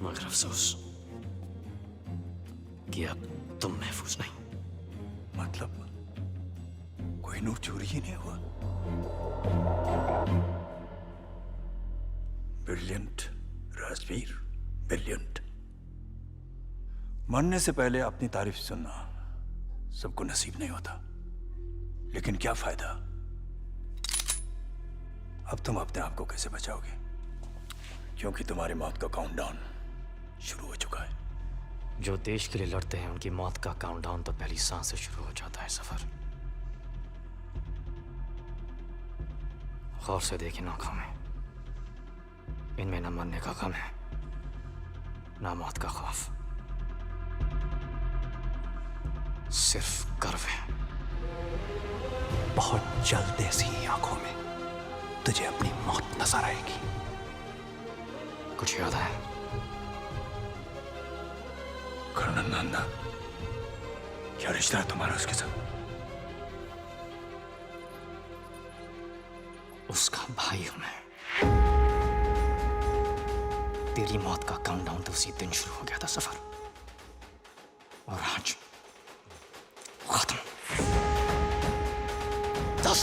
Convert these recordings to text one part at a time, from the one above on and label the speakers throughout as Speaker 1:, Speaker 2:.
Speaker 1: मगर अफसोस कि अब तुम महफूज नहीं।
Speaker 2: मतलब कोहिनूर चोरी ही नहीं हुआ? Brilliant Rajveer, brilliant. मरने से पहले अपनी तारीफ सुनना सबको नसीब नहीं होता, लेकिन क्या फायदा? अब तुम अपने आप को कैसे बचाओगे? क्योंकि तुम्हारी मौत का काउंटडाउन शुरू हो चुका है।
Speaker 1: जो देश के लिए लड़ते हैं उनकी मौत का काउंटडाउन तो पहली सांस से शुरू हो जाता है। सफर गौर से देखिए आंखों में, इनमें न मरने का गम है न मौत का खौफ, सिर्फ गर्व है।
Speaker 2: बहुत जल्द ऐसी आंखों में तुझे अपनी मौत नजर आएगी।
Speaker 1: कुछ याद है?
Speaker 2: कर्नल नंदा, क्या रिश्ता है तुम्हारा उसके साथ?
Speaker 1: उसका भाई हूं मैं। तेरी मौत का काउंटडाउन तो उसी दिन शुरू हो गया था सफर, और आज खत्म। 10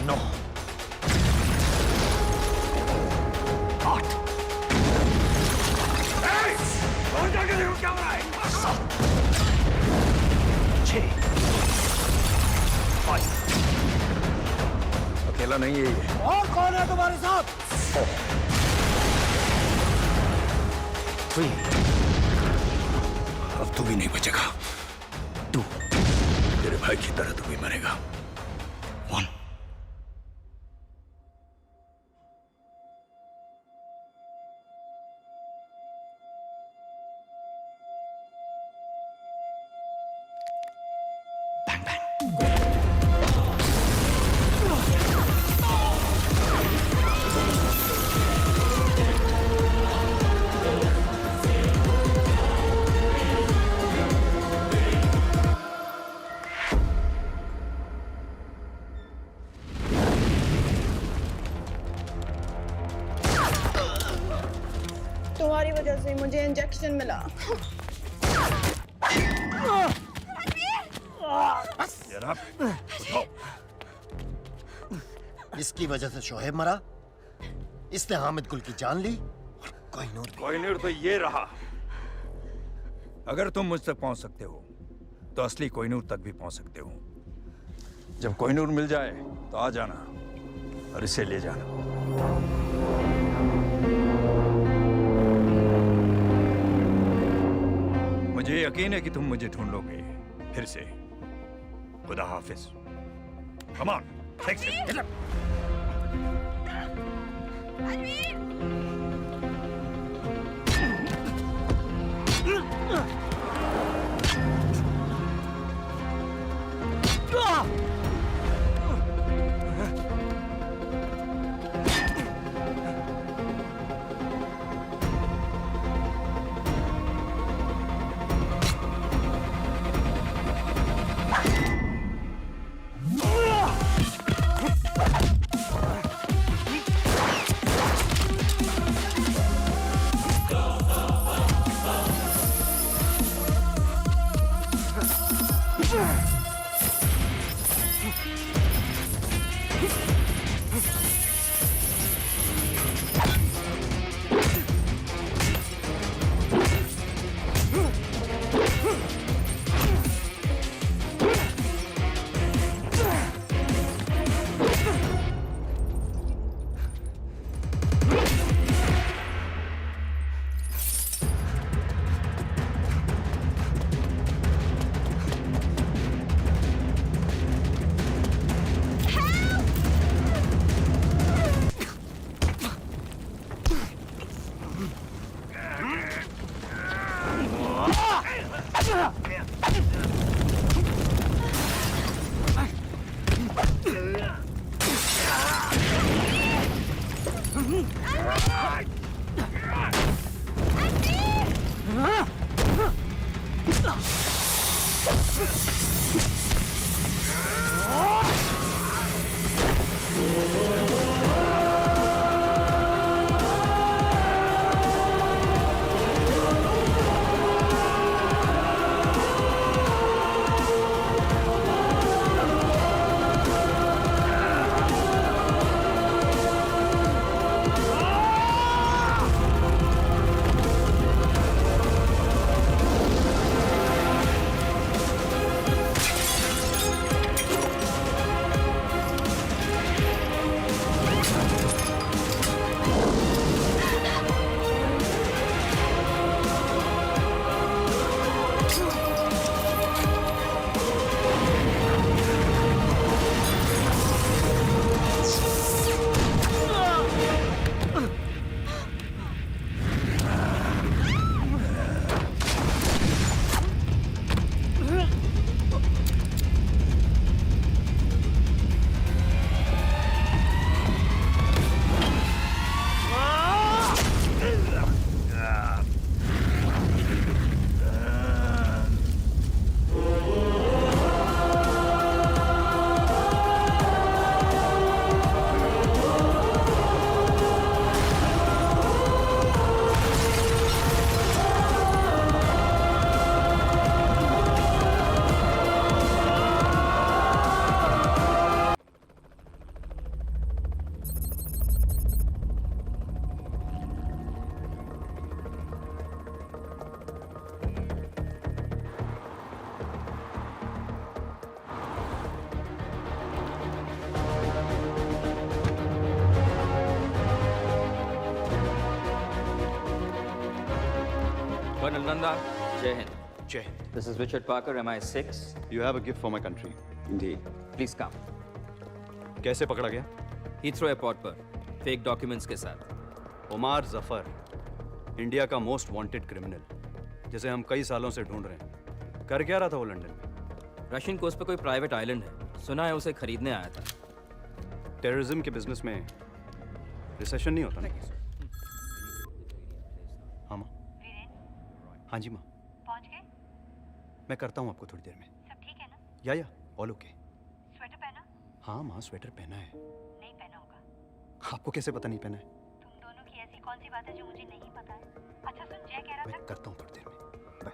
Speaker 1: 9 8
Speaker 2: और जाके देखो क्या हो रहा है।
Speaker 1: 7 6 5
Speaker 2: अकेला नहीं है ये।
Speaker 3: और कौन है तुम्हारे साथ?
Speaker 1: 4 3
Speaker 2: अब तू भी नहीं बचेगा।
Speaker 1: 2
Speaker 2: तेरे भाई की तरह तू भी मरेगा।
Speaker 1: 1 Bang bang.
Speaker 4: तुम्हारी वजह से मुझे इंजेक्शन मिला।
Speaker 3: इसकी वजह से शोहेब मरा, इसने हामिद गुल की जान ली, और कोहिनूर
Speaker 2: तो ये रहा। अगर तुम मुझ तक पहुंच सकते हो तो असली कोहिनूर तक भी पहुंच सकते हो। जब कोहिनूर मिल जाए तो आ जाना और इसे ले जाना। मुझे यकीन है कि तुम मुझे ढूंढ लोगे फिर से। खुदा हाफिज। Come on, take it.
Speaker 5: Colonel Nanda, Jai Hind.
Speaker 1: जय Hind.
Speaker 5: This is Richard Parker, MI6.
Speaker 6: You have a gift for my country.
Speaker 5: Indeed. Please come.
Speaker 6: कैसे पकड़ा गया?
Speaker 5: Heathrow Airport पर फेक डॉक्यूमेंट्स के साथ.
Speaker 6: उमार जफर, इंडिया का मोस्ट वांटेड क्रिमिनल, जिसे हम कई सालों से ढूंढ रहे हैं। कर क्या रहा था वो लंदन में?
Speaker 5: रशियन कोस्ट पे कोई प्राइवेट आइलैंड है, सुना है उसे खरीदने आया था.
Speaker 6: टेररिज्म के बिजनेस में रिसेशन नहीं होता ना? हाँ माँ. हाँ जी माँ.
Speaker 7: पहुंच गए?
Speaker 6: मैं करता हूँ आपको थोड़ी देर में.
Speaker 7: सब ठीक है ना?
Speaker 6: या ऑल ओके.
Speaker 7: स्वेटर पहना?
Speaker 6: हाँ माँ, स्वेटर पहना है.
Speaker 7: नहीं पहना होगा.
Speaker 6: आपको कैसे पता नहीं पहना है?
Speaker 7: तुम दोनों की ऐसी कौन सी बात है जो मुझे नहीं पता है? अच्छा सुन, जय कह रहा
Speaker 6: मैं
Speaker 7: था.
Speaker 6: करता हूँ थोड़ी देर में. Bye.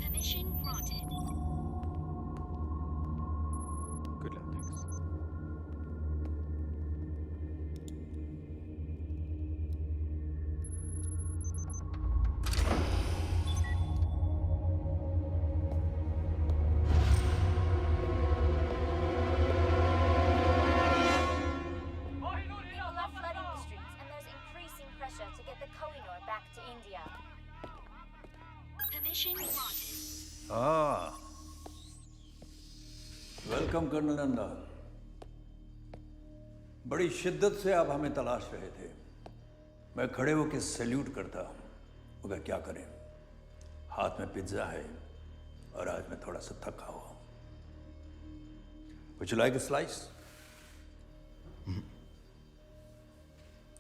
Speaker 7: Permission granted.
Speaker 6: Good luck. Thanks.
Speaker 8: People are flooding the streets, and there's increasing pressure to get the Kohinoor back to India.
Speaker 7: Permission granted.
Speaker 2: हाँ, वेलकम कर्नल नंदा। बड़ी शिद्दत से आप हमें तलाश रहे थे। मैं खड़े होकर सैल्यूट करता, मगर क्या करें, हाथ में पिज्जा है और आज मैं थोड़ा सा थका हुआ हूं। Would you like a slice?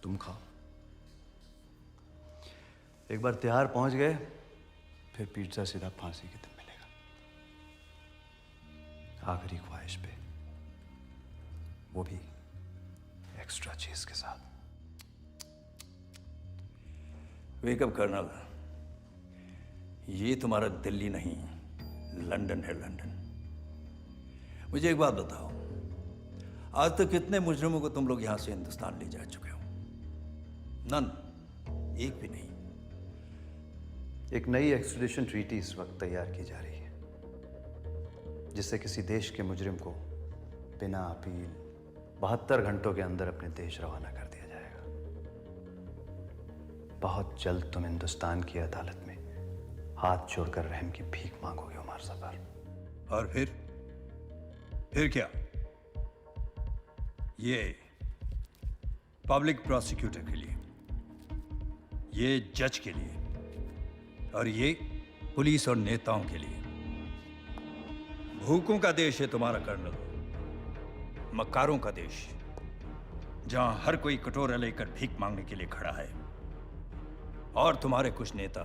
Speaker 6: तुम खाओ. एक बार तिहाड़ पहुंच गए, फिर पिज्जा सीधा फांसी के दिन मिलेगा. आखिरी ख्वाहिश पे, वो भी एक्स्ट्रा चीज के साथ.
Speaker 2: वेकअप कर्नल, ये तुम्हारा दिल्ली नहीं, लंदन है, लंदन। मुझे एक बात बताओ, आज तक कितने मुजरिमों को तुम लोग यहां से हिंदुस्तान ले जा चुके हो? नन, एक भी नहीं।
Speaker 6: एक नई एक्सट्रेडिशन ट्रीटी इस वक्त तैयार की जा रही है, जिससे किसी देश के मुजरिम को बिना अपील 72 घंटों के अंदर अपने देश रवाना कर दिया जाएगा। बहुत जल्द तुम हिंदुस्तान की अदालत में हाथ जोड़कर रहम की भीख मांगोगे उमर जफर।
Speaker 2: और फिर क्या? ये पब्लिक प्रोसिक्यूटर के लिए, ये जज के लिए, और ये पुलिस और नेताओं के लिए। भूखों का देश है तुम्हारा कर्नल, मक्कारों का देश, जहां हर कोई कटोरा लेकर भीख मांगने के लिए खड़ा है। और तुम्हारे कुछ नेता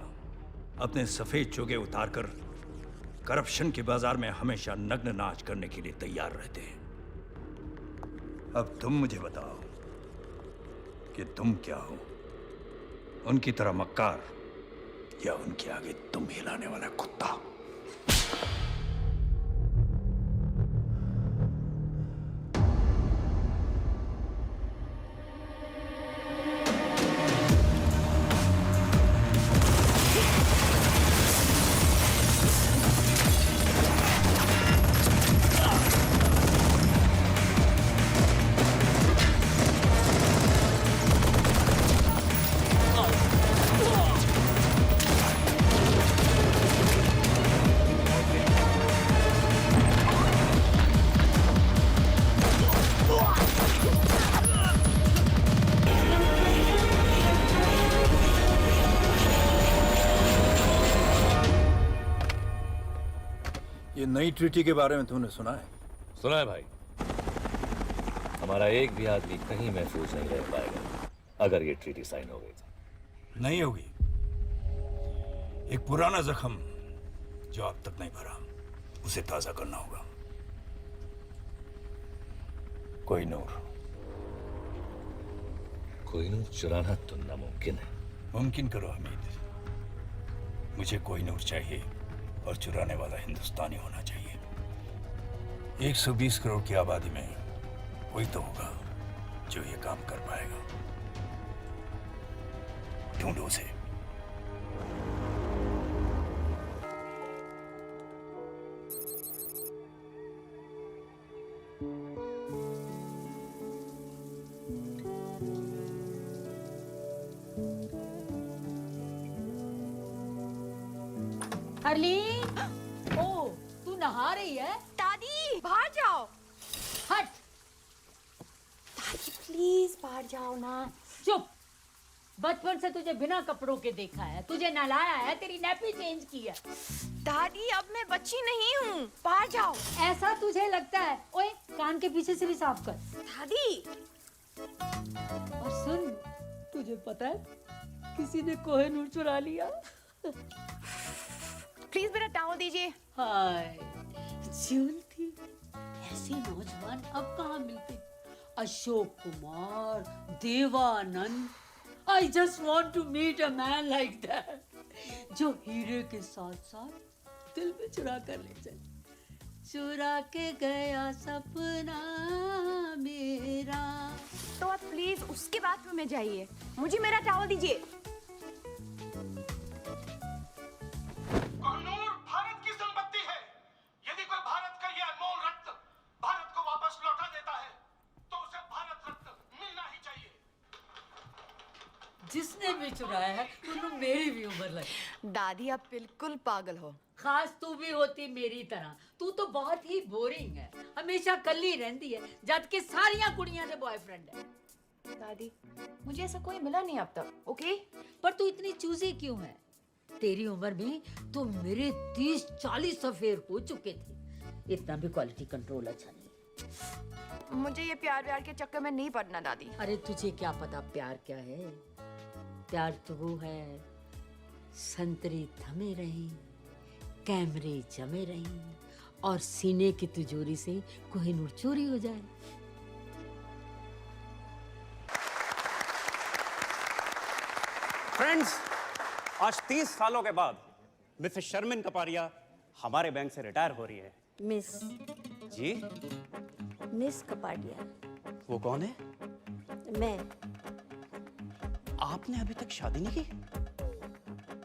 Speaker 2: अपने सफेद चोगे उतारकर करप्शन के बाजार में हमेशा नग्न नाच करने के लिए तैयार रहते हैं। अब तुम मुझे बताओ कि तुम क्या हो, उनकी तरह मक्कार या उनके आगे तुम हिलाने वाला कुत्ता? ये नई ट्रीटी के बारे में तुमने सुना है?
Speaker 9: सुना है भाई। हमारा एक भी आदमी कहीं महफूज नहीं रह पाएगा अगर ये ट्रीटी साइन हो गई तो।
Speaker 2: नहीं होगी। एक पुराना जख्म जो अब तक नहीं भरा, उसे ताजा करना होगा। कोहिनूर।
Speaker 9: कोहिनूर चुराना तो नामुमकिन है।
Speaker 2: मुमकिन करो हमीद, मुझे कोहिनूर चाहिए और चुराने वाला हिंदुस्तानी होना चाहिए। 120 करोड़ की आबादी में कोई तो होगा जो ये काम कर पाएगा। ढूंढो उसे।
Speaker 10: हरलीन, ओ तू नहा रही है?
Speaker 4: दादी बाहर जाओ।
Speaker 10: हट।
Speaker 4: दादी प्लीज बाहर जाओ ना।
Speaker 10: चुप। बचपन से तुझे बिना कपड़ों के देखा है, तुझे नहलाया है, तेरी नैपी चेंज की है।
Speaker 4: दादी अब मैं बच्ची नहीं हूँ, बाहर जाओ।
Speaker 10: ऐसा तुझे लगता है? ओए कान के पीछे से भी साफ कर।
Speaker 4: दादी।
Speaker 10: और सुन, तुझे पता है किसी ने कोहिनूर चुरा लिया।
Speaker 4: प्लीज मेरा टावल दीजिए।
Speaker 10: हाय ज्योति, ऐसे नौजवान अब कहाँ मिलते? Ashok Kumar, Devanand. I just want to meet a man like that, जो हीरे के साथ साथ दिल में चुरा कर ले जाए। चुरा के गया सपना मेरा।
Speaker 4: तो आप प्लीज उसके बाथरूम में जाइए, मुझे मेरा टावल दीजिए।
Speaker 11: कोहिनूर भारत की संपत्ति है। यदि कोई भारत का ये अनमोल रत्न भारत को वापस लौटा देता है तो उसे भारत रत्न मिलना ही चाहिए।
Speaker 10: जिसने भी चुराया है उन्होंने मेरी भी उम्र लगी।
Speaker 4: दादी आप बिल्कुल पागल हो।
Speaker 10: खास तू भी होती मेरी तरह। तू तो बहुत ही बोरिंग है, हमेशा कल्ली रहती है, जबकि सारियां कुड़ियां से बॉयफ्रेंड है।
Speaker 4: दादी मुझे ऐसा कोई मिला नहीं अब तक, ओके?
Speaker 10: पर तू इतनी चूजी क्यों है? तेरी उम्र में तो मेरे 30-40 अफेयर हो चुके थे। इतना भी क्वालिटी कंट्रोल अच्छा नहीं।
Speaker 4: मुझे ये प्यार व्यार के चक्कर में नहीं पड़ना दादी।
Speaker 10: अरे तुझे क्या पता प्यार क्या है? प्यार तो वो है, संतरे थमे रहे, कैमरे जमे रहे और सीने की तिजोरी से कोहिनूर चोरी हो जाए।
Speaker 12: फ्रेंड्स, आज 30 सालों के बाद मिसेस शर्मिन कपारिया हमारे बैंक से रिटायर हो रही है।
Speaker 13: मिस
Speaker 12: जी?
Speaker 13: मिस कपाडिया।
Speaker 12: वो कौन है?
Speaker 13: मैं।
Speaker 12: आपने अभी तक शादी नहीं की?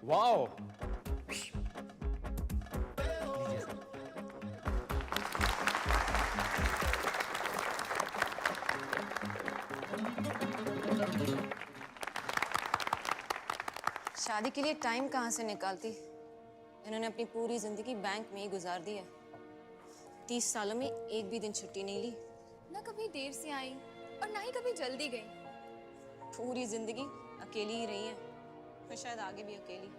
Speaker 12: वाओ!
Speaker 14: शादी के लिए टाइम कहाँ से निकालती? इन्होंने अपनी पूरी जिंदगी बैंक में ही गुजार दी है। 30 सालों में एक भी दिन छुट्टी नहीं ली।
Speaker 15: ना कभी देर से आई और ना ही कभी जल्दी गई।
Speaker 14: पूरी जिंदगी अकेली ही रही है और शायद आगे भी अकेली।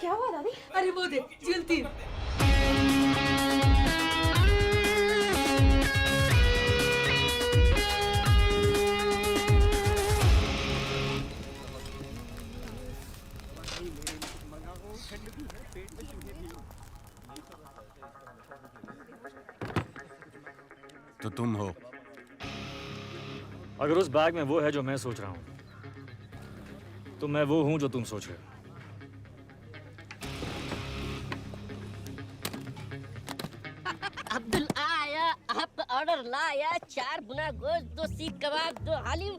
Speaker 4: क्या हुआ दादी?
Speaker 10: अरे वो देख जलती।
Speaker 16: तो तुम हो?
Speaker 17: अगर उस बैग में वो है जो मैं सोच रहा हूं तो मैं वो हूं जो तुम सोच रहे हो।
Speaker 18: अब्दुल आया, आपका ऑर्डर लाया। 4 गुना गोश्त, 2 सीख कबाब, 2 हालीम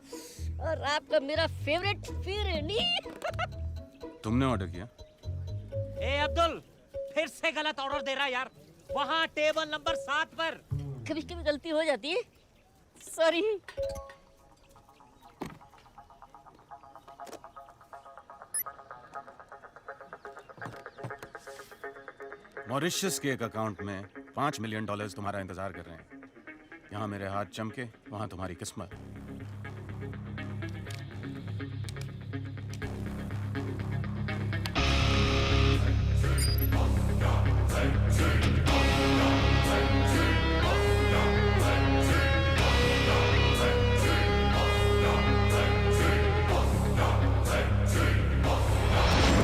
Speaker 18: और आपका मेरा फेवरेट फिरनी।
Speaker 16: तुमने ऑर्डर किया?
Speaker 19: ए अब्दुल, फिर से गलत ऑर्डर दे रहा है यार। वहाँ टेबल नंबर 7 पर।
Speaker 18: कभी कभी गलती हो जाती है, सॉरी।
Speaker 16: मॉरिशस के एक अकाउंट में $5 मिलियन तुम्हारा इंतजार कर रहे हैं। यहाँ मेरे हाथ चमके, वहाँ तुम्हारी किस्मत।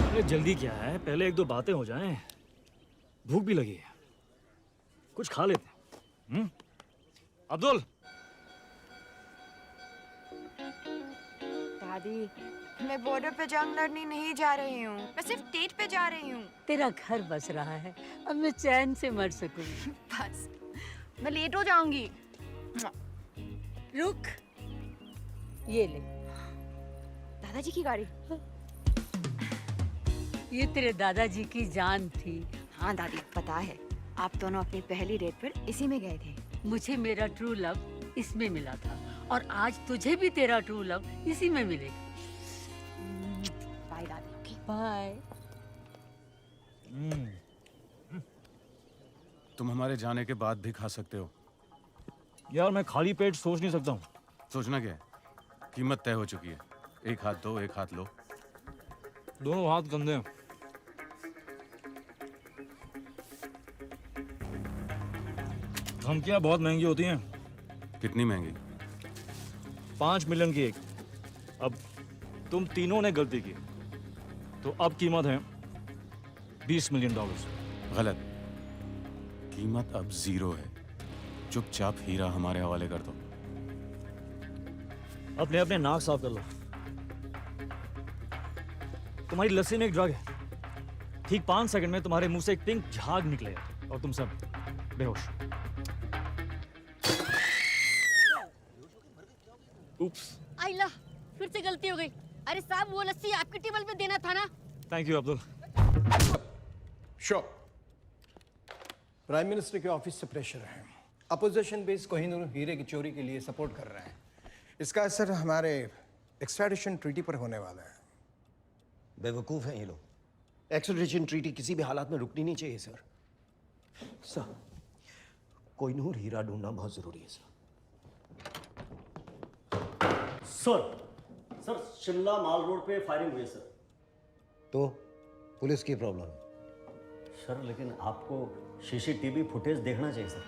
Speaker 17: अरे जल्दी क्या है, पहले 1-2 बातें हो जाएं। भूख भी लगी है। कुछ खा लेते हैं। अब्दुल।
Speaker 4: दादी, मैं बॉर्डर पे जंग लड़ने नहीं जा रही हूँ, मैं सिर्फ डेट पे जा रही हूँ।
Speaker 10: तेरा घर बस रहा है, अब मैं चैन से मर सकूं।
Speaker 4: बस, मैं लेट हो जाऊंगी।
Speaker 10: रुक, ये ले।
Speaker 4: दादाजी की गाड़ी।
Speaker 10: ये तेरे दादाजी की जान थी।
Speaker 4: हाँ दादी, पता है। आप दोनों अपनी पहली डेट पर इसी में गए थे।
Speaker 10: मुझे मेरा ट्रू लव इसमें मिला था और आज तुझे भी तेरा ट्रू लव इसी में मिलेगा।
Speaker 4: बाय दादी। Okay
Speaker 10: bye.
Speaker 16: तुम हमारे जाने के बाद भी खा सकते हो।
Speaker 17: यार मैं खाली पेट सोच नहीं सकता हूँ।
Speaker 16: सोचना क्या है? कीमत तय हो चुकी है। एक हाथ दो, एक हाथ लो।
Speaker 17: दोनों हाथ गंदे हैं। धमकियाँ बहुत महंगी होती हैं।
Speaker 16: कितनी महंगी?
Speaker 17: 5 मिलियन की एक। अब तुम तीनों ने गलती की, तो अब कीमत है $20 मिलियन।
Speaker 16: गलत। कीमत अब 0 है। चुपचाप हीरा हमारे हवाले कर दो।
Speaker 17: अपने अपने नाक साफ कर लो। तुम्हारी लस्सी में एक ड्रग है। ठीक 5 सेकंड में तुम्हारे मुंह से एक पिंक झाग निकलेगा और तुम सब बेहोश। Oops.
Speaker 18: आइला, फिर से गलती हो गई। अरे साहब, वो लस्सी आपके टेबल पे देना था ना।
Speaker 17: Thank you Abdul.
Speaker 20: Sure. Prime minister के ऑफिस से प्रेशर है। अपोजिशन बेस कोहिनूर हीरे की चोरी के लिए सपोर्ट कर रहे हैं। इसका असर हमारे एक्सट्रैडिशन ट्रीटी पर होने वाला है।
Speaker 3: बेवकूफ़ हैं ये लोग। एक्सट्रैडिशन ट्रीटी किसी भी हालात में रुकनी नहीं चाहिए सर। सर, कोहिनूर हीरा ढूंढना बहुत ज़रूरी है सर।
Speaker 21: सर, शिमला माल रोड पे फायरिंग हुई है सर।
Speaker 3: तो पुलिस की प्रॉब्लम है
Speaker 21: सर, लेकिन आपको सीसीटीवी फुटेज देखना चाहिए sir.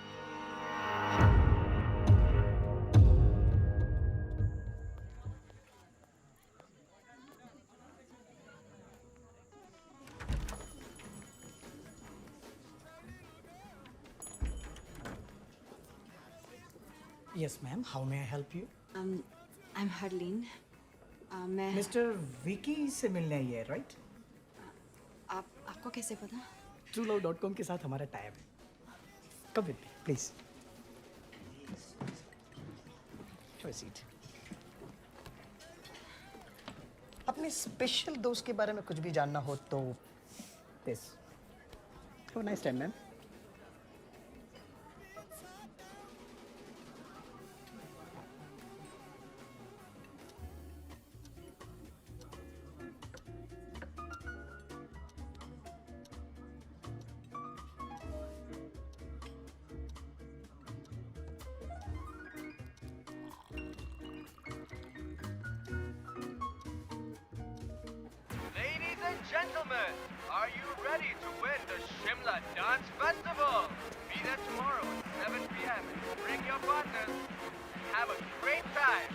Speaker 22: Yes, ma'am. How may I help you?
Speaker 4: I'm Harleen. मैं
Speaker 22: Mr. Vicky से मिलने आई है, right?
Speaker 4: आपको कैसे पता?
Speaker 22: TrueLove.com के साथ हमारा टाइप है। Come with me, please. Have a seat. अपने स्पेशल दोस्त के बारे में कुछ भी जानना हो तो this. Have a nice time, ma'am.
Speaker 23: Ladies and gentlemen, are you ready to win the Shimla Dance Festival? Be there tomorrow at 7 p.m. Bring your partners and have a great time.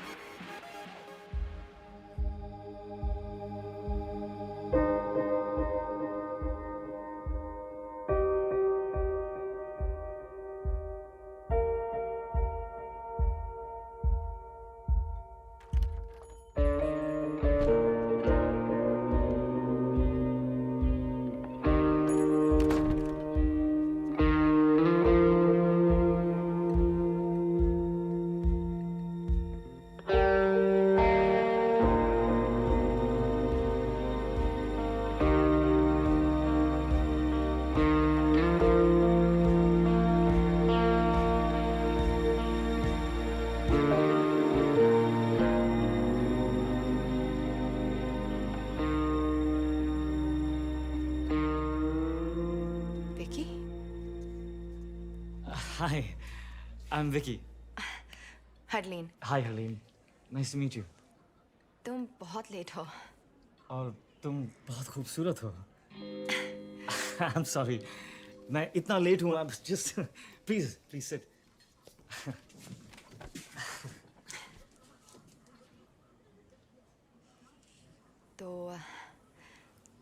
Speaker 17: Hi, I'm Vicky.
Speaker 4: Harleen.
Speaker 17: Hi, Harleen. Nice to meet you.
Speaker 4: तुम बहुत late हो।
Speaker 17: और तुम बहुत खूबसूरत हो। I'm sorry. मैं इतना लेट हूँ। I'm just please sit.
Speaker 4: तो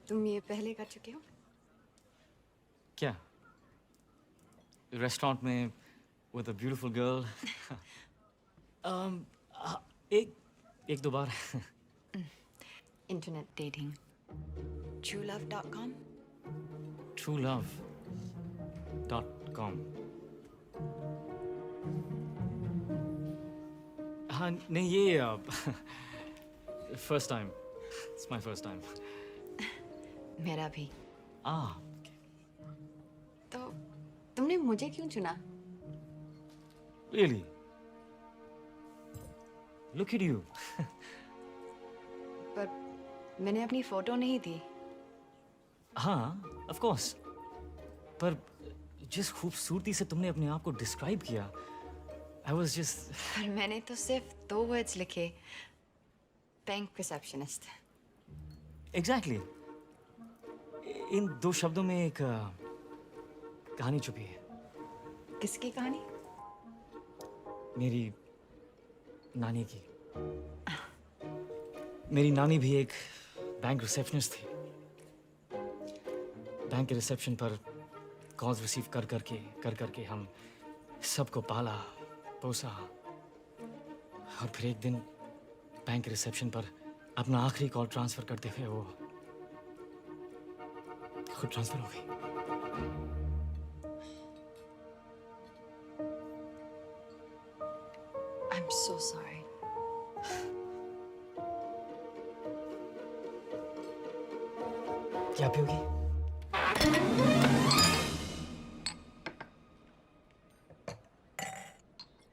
Speaker 4: तुम ये पहले कर चुके हो?
Speaker 17: क्या? रेस्टोरेंट में with a beautiful girl. एक दो बार.
Speaker 4: Internet dating. TrueLove.com.
Speaker 17: TrueLove.com. हाँ नहीं ये first time. It's my first time.
Speaker 4: मेरा भी. तो तुमने मुझे क्यों चुना?
Speaker 17: Really? Look at you.
Speaker 4: पर मैंने अपनी फोटो नहीं दी.
Speaker 17: हाँ, of course. पर जिस खूबसूरती से तुमने अपने आप को डिस्क्राइब किया, I was just.
Speaker 4: पर मैंने तो सिर्फ 2 वर्ड्स लिखे. Bank receptionist.
Speaker 17: Exactly. इन 2 शब्दों में एक कहानी छुपी है.
Speaker 4: किसकी कहानी?
Speaker 17: मेरी नानी की. मेरी नानी भी एक बैंक रिसेप्शनिस्ट थी. बैंक के रिसेप्शन पर कॉल्स रिसीव कर करके हम सबको पाला पोसा. और फिर एक दिन बैंक के रिसेप्शन पर अपना आखिरी कॉल ट्रांसफर करते हुए वो खुद ट्रांसफर हो गई.
Speaker 4: I'm so sorry.
Speaker 17: क्या पियोगी?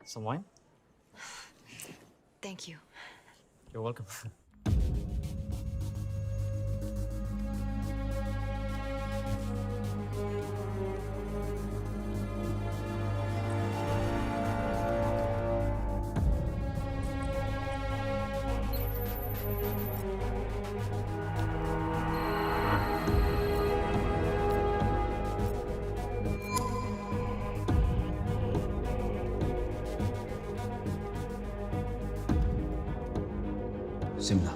Speaker 17: Some wine?
Speaker 4: Thank you.
Speaker 17: You're welcome.
Speaker 3: Shimla.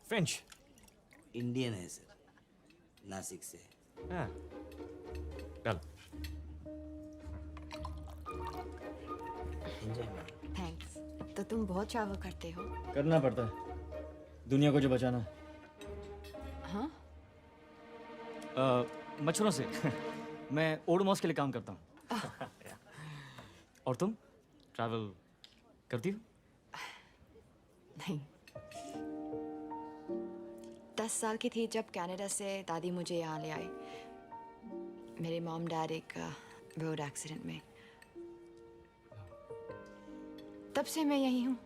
Speaker 17: French.
Speaker 1: Indian है सर, नासिक से.
Speaker 17: हाँ. चल.
Speaker 4: थैंक्स. तो तुम बहुत ट्रैवल करते हो?
Speaker 17: करना पड़ता है दुनिया को जो बचाना है.
Speaker 4: हाँ?
Speaker 17: मच्छरों से. मैं ओडोमॉस के लिए काम करता हूँ. और तुम ट्रैवल करती हो?
Speaker 4: नहीं. 10 साल की थी जब कनाडा से दादी मुझे यहाँ ले आई. मेरे मॉम डैड एक रोड एक्सीडेंट में. तब से मैं यहीं हूँ,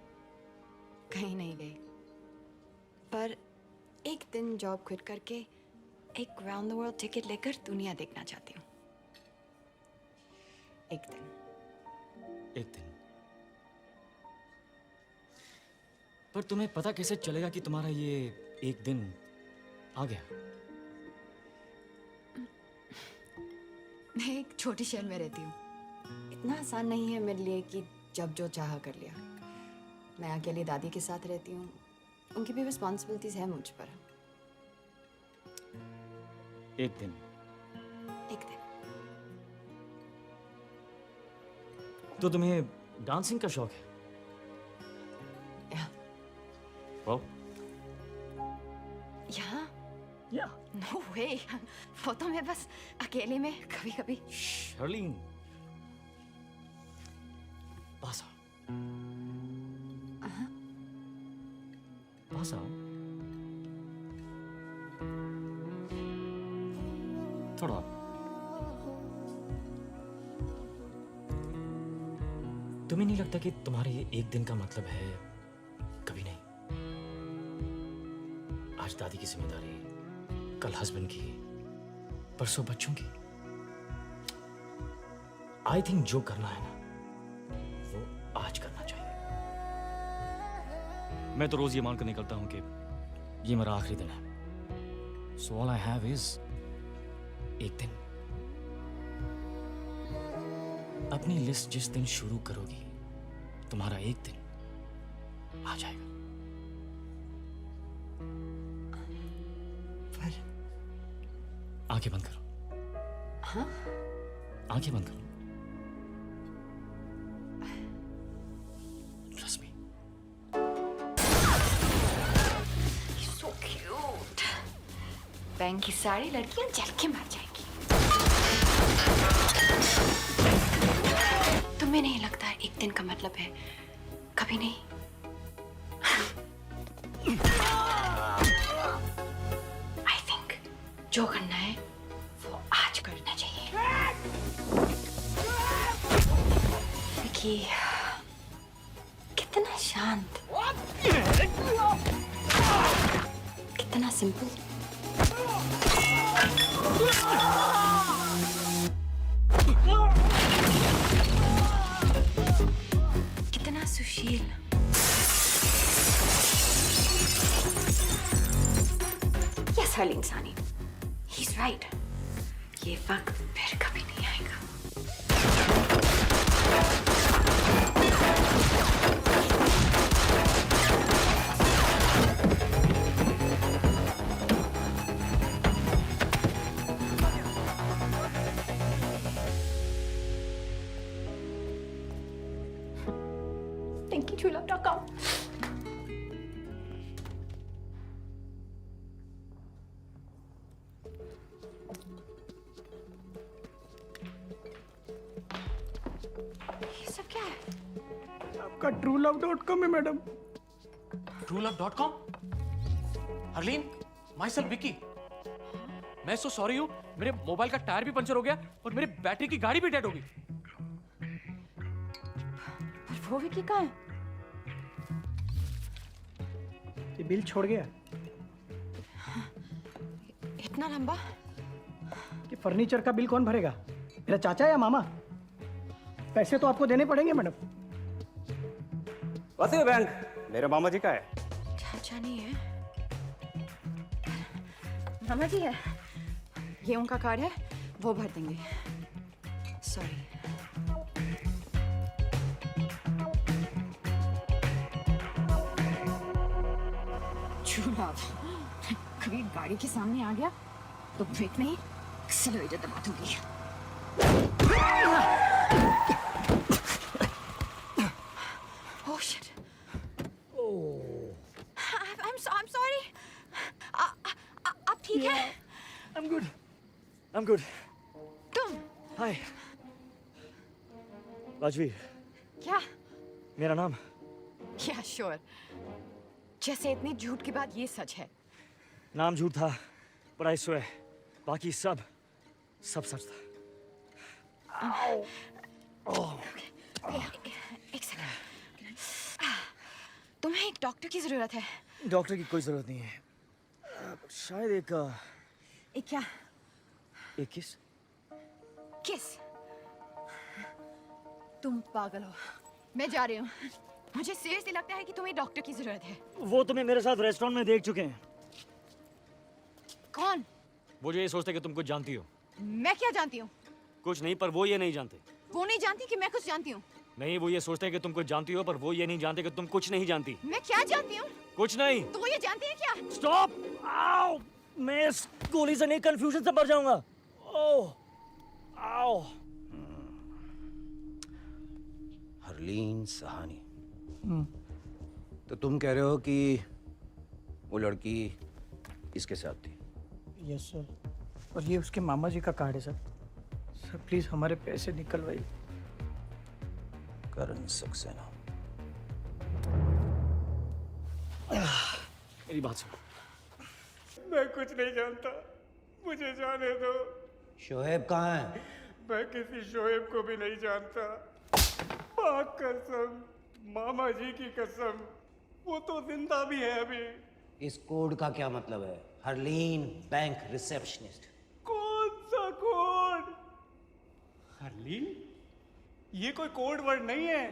Speaker 4: कहीं नहीं गई. पर एक दिन जॉब क्विट करके एक राउंड द वर्ल्ड टिकट लेकर दुनिया देखना चाहती हूँ. एक दिन.
Speaker 17: पर तुम्हें पता कैसे चलेगा कि तुम्हारा ये एक दिन आ गया?
Speaker 4: मैं एक छोटे शहर में रहती हूँ. इतना आसान नहीं है मेरे लिए कि जब जो चाहा कर लिया. मैं अकेली दादी के साथ रहती हूँ. उनकी भी रिस्पॉन्सिबिलिटीज है मुझ पर.
Speaker 17: एक दिन. तो तुम्हें डांसिंग का शौक है? वाह.
Speaker 4: यहाँ?
Speaker 17: या.
Speaker 4: नो वे. वो तो मैं बस अकेले में कभी कभी.
Speaker 17: शर्लिन. पास आओ. पास आओ. थोड़ा. तुम्हें नहीं लगता कि तुम्हारे ये एक दिन का मतलब है कभी नहीं? आज दादी की जिम्मेदारी, कल हस्बैंड की, परसों बच्चों की. आई थिंक जो करना है ना वो आज करना चाहिए. मैं तो रोज ये मानकर निकलता हूं कि ये मेरा आखिरी दिन है. So all I have is एक दिन. अपनी लिस्ट जिस दिन शुरू करोगी तुम्हारा एक दिन आ जाएगा. आंखें बंद करो।
Speaker 4: हाँ?
Speaker 17: आंखें बंद करो। Trust me.
Speaker 4: So cute. Bank की सारी लड़कियां जल के मर जाएंगी। तुम्हें नहीं लगता एक दिन का मतलब है कभी नहीं? I think जो करना है वो आज करना चाहिए। विकी कितना शांत, कितना सिंपल। कितना सुशील। यस हर्लीन सानी, he's right. ये वक्त फिर कभी नहीं आएगा। Thank you, truelove.com. ये सब क्या है?
Speaker 5: आपका truelove.com है madam.
Speaker 19: truelove.com? Harleen, my self Vicky. मैं सो सॉरी हूँ, मेरे मोबाइल का टायर भी पंचर हो गया और मेरी बैटरी की गाड़ी भी डेड हो गई।
Speaker 4: वो विकी कहाँ है?
Speaker 5: ये बिल छोड़ गया।
Speaker 4: इतना लंबा?
Speaker 5: कि फर्नीचर का बिल कौन भरेगा? मेरा चाचा या मामा? पैसे तो आपको देने पड़ेंगे मैडम।
Speaker 12: वैसे बैंक मेरे मामा जी का है।
Speaker 4: चाचा नहीं है, मामा जी है। ये उनका कार्ड है, वो भर देंगे। सॉरी। कभी गाड़ी के सामने आ गया तो ब्रेक नहीं, एक्सेलरेटर दबा दूंगी। Oh shit. I'm sorry. आप ठीक हैं?
Speaker 5: I'm good.
Speaker 4: तुम?
Speaker 5: Hi. राजवीर,
Speaker 4: क्या?
Speaker 5: मेरा नाम।
Speaker 4: क्या श्योर? जैसे इतनी झूठ के बाद ये सच है।
Speaker 5: नाम झूठ था, पर आई स्वेयर बाकी सब सच था।
Speaker 4: एक सेकंड। तुम्हें एक डॉक्टर की जरूरत है।
Speaker 5: डॉक्टर की कोई जरूरत नहीं है। शायद एक
Speaker 4: क्या?
Speaker 5: एक किस?
Speaker 4: किस? तुम पागल हो। मैं जा रही हूँ। मुझे सीरियसली लगता है कि तुम्हें डॉक्टर की जरूरत है।
Speaker 5: वो तुम्हें मेरे साथ रेस्टोरेंट में देख चुके हैं।
Speaker 4: कौन?
Speaker 17: वो जो ये सोचते कि तुम कुछ जानती हो।
Speaker 4: मैं क्या जानती हूँ?
Speaker 17: कुछ नहीं, पर वो ये नहीं जानते।
Speaker 4: वो नहीं जानती कि मैं कुछ जानती हूँ।
Speaker 17: नहीं, वो ये सोचते हैं कि तुम कुछ जानती हो, पर वो ये नहीं जानते कि तुम कुछ नहीं जानती।
Speaker 4: मैं क्या जानती हूँ?
Speaker 17: कुछ नहीं।
Speaker 4: तो वो ये जानती है क्या?
Speaker 5: स्टॉप! आओ! मैं इस गोली से नहीं, कंफ्यूजन से मर जाऊंगा। ओह! आओ!
Speaker 3: हरलीन सहानी। तो तुम कह रहे हो कि वो लड़की इसके साथ थी?
Speaker 5: Yes sir. और ये उसके मामा जी का कार्ड है सर। सर प्लीज हमारे पैसे निकलवाइए।
Speaker 3: करण सक्सेना।
Speaker 17: मेरी बात सुनो।
Speaker 11: मैं कुछ नहीं जानता, मुझे जाने दो।
Speaker 3: शोएब कहाँ है?
Speaker 11: मैं किसी शोएब को भी नहीं जानता। पाक कसम, मामा जी की कसम, वो तो जिंदा भी है अभी।
Speaker 3: इस कोड का क्या मतलब है? Harleen bank receptionist.
Speaker 11: कौन सा कोड? हरलीन? ये कोई कोड वर्ड नहीं है।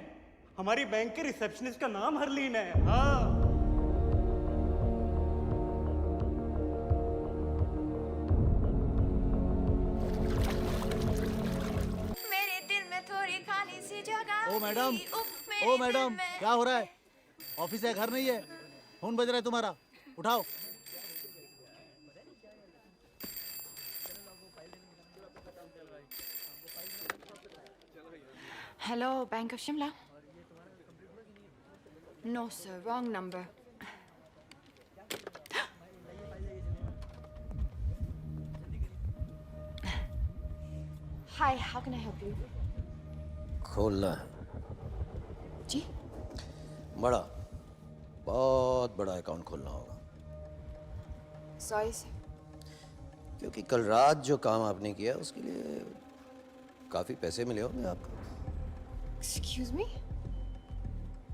Speaker 11: हमारी बैंक के रिसेप्शनिस्ट का नाम हरलीन है। हाँ।
Speaker 4: मेरे दिल में थोड़ी खाली सी जगह।
Speaker 7: ओ मैडम, क्या हो रहा है? ऑफिस है, घर नहीं है? फोन बज रहा है तुम्हारा, उठाओ।
Speaker 4: Hello, Bank of Shimla. No, sir, wrong number. Hi, how can I help you?
Speaker 3: खोलना है
Speaker 4: जी?
Speaker 3: बड़ा, बहुत बड़ा अकाउंट खोलना होगा।
Speaker 4: Sorry, sir.
Speaker 3: क्योंकि कल रात जो काम आपने किया उसके लिए काफी पैसे मिले होंगे आपको।
Speaker 4: Excuse me?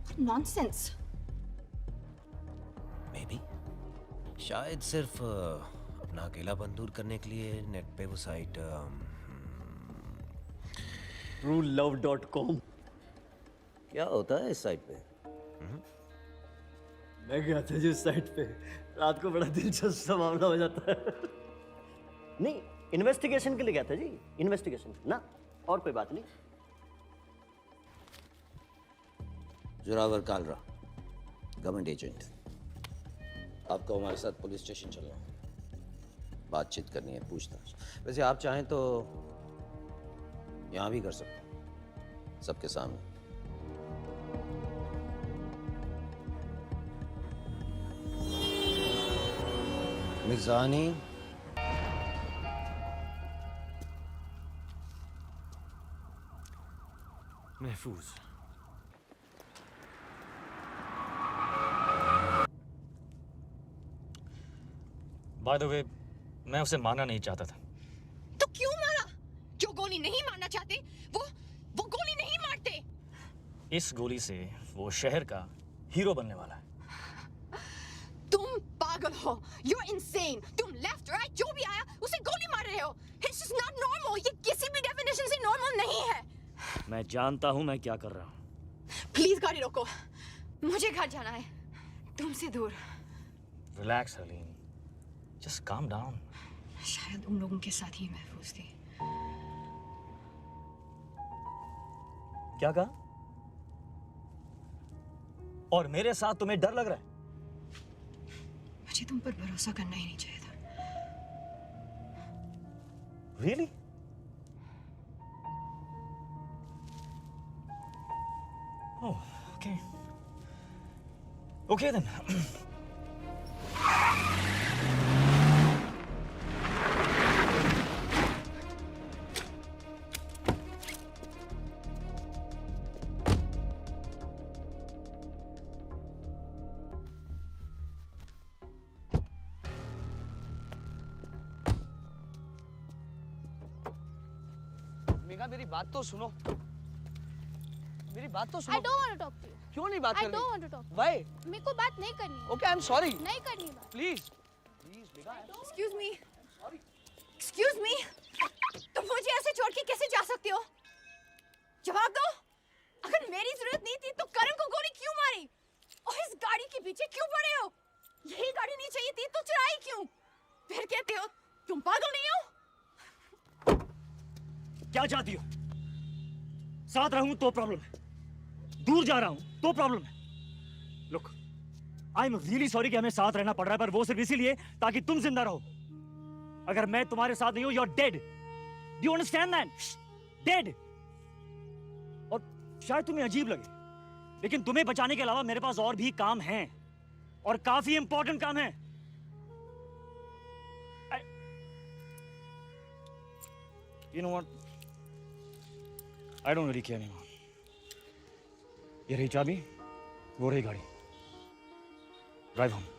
Speaker 4: What nonsense!
Speaker 3: Maybe. शायद सिर्फ अपना अकेलापन दूर करने के लिए नेट पे वो साइट
Speaker 21: truelove.com।
Speaker 3: क्या होता है इस साइट पे?
Speaker 21: मैं गया था जिस साइट पे, रात को बड़ा दिलचस्प सा मामला हो जाता है। नहीं, इन्वेस्टिगेशन के लिए गया था जी, इन्वेस्टिगेशन ना, और कोई बात नहीं।
Speaker 3: Zorawar Kalra, government agent. आपको हमारे साथ पुलिस स्टेशन चलना है, बातचीत करनी है, पूछताछ। वैसे आप चाहें तो यहाँ भी कर सकते हैं, सबके सामने। मिर्जानी,
Speaker 17: महफूज। बाय द वे, मैं उसे मारना नहीं चाहता था।
Speaker 4: तो क्यों मारा? जो गोली नहीं मारना चाहते, वो गोली नहीं मारते।
Speaker 17: इस गोली से वो शहर का हीरो बनने वाला है।
Speaker 4: तुम पागल हो। You're insane. तुम लेफ्ट राइट जो भी आया उसे गोली मार रहे हो। It's just not normal. ये किसी भी डेफिनेशन से नॉर्मल नहीं है।
Speaker 17: मैं जानता हूं मैं क्या कर रहा हूं।
Speaker 4: प्लीज गाड़ी रोको, मुझे घर जाना है, तुमसे दूर।
Speaker 17: Relax Haleem, just calm down.
Speaker 4: शायद उन लोगों के साथ ही महफूज थी।
Speaker 17: क्या कहा? और मेरे साथ तुम्हें डर लग रहा है?
Speaker 4: मुझे तुम पर भरोसा करना ही नहीं चाहिए था।
Speaker 17: Really? Oh, okay. Okay then.
Speaker 6: Megha, मेरी बात तो सुनो। मेरी बात तो सुनो।
Speaker 15: I don't want to talk to you.
Speaker 6: क्यों नहीं बात करनी?
Speaker 15: I don't want to talk.
Speaker 6: Why?
Speaker 15: मेरे को बात नहीं करनी है।
Speaker 6: Okay, I'm sorry.
Speaker 15: नहीं करनी बात।
Speaker 6: Please. Please, Megha.
Speaker 4: Excuse me. Excuse me. तुम मुझे ऐसे छोड़ के कैसे जा सकते हो? जवाब दो। अगर मेरी जरूरत नहीं थी तो करण को गोली क्यों मारी? और इस गाड़ी के पीछे क्यों पड़े हो? यही गाड़ी नहीं चाहिए थी तो चुराई क्यों? फिर कहते हो तुम पागल नहीं हो?
Speaker 17: क्या चाहती हो? साथ रहूं तो प्रॉब्लम है, दूर जा रहा हूं तो प्रॉब्लम है। Look, I am really sorry कि हमें साथ रहना पड़ रहा है, पर वो सिर्फ इसीलिए ताकि तुम जिंदा रहो। अगर मैं तुम्हारे साथ नहीं हूं, you are dead. Do you understand that? Dead. और शायद तुम्हें अजीब लगे, लेकिन तुम्हें बचाने के अलावा मेरे पास और भी काम हैं, और काफी इंपॉर्टेंट काम है। You know what? I don't really care anymore. ये रही चाबी, वो रही गाड़ी। Drive home.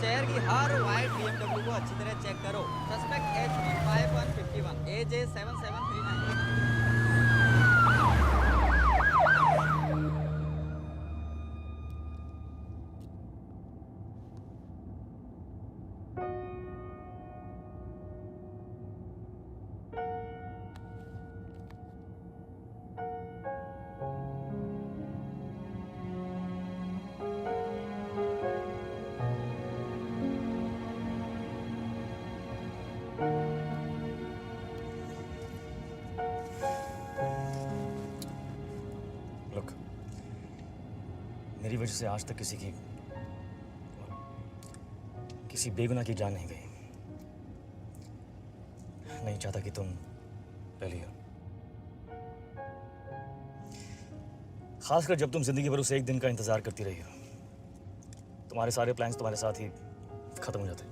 Speaker 6: शहर की हर वाइट BMW को अच्छी तरह चेक करो। Suspect HP 5151 AJ 7739।
Speaker 17: मेरी वजह से आज तक किसी बेगुनाह की जान नहीं गई। नहीं चाहता कि तुम पहले हो, खासकर जब तुम जिंदगी भर उस एक दिन का इंतजार करती रही हो। तुम्हारे सारे प्लान्स तुम्हारे साथ ही खत्म हो जाते।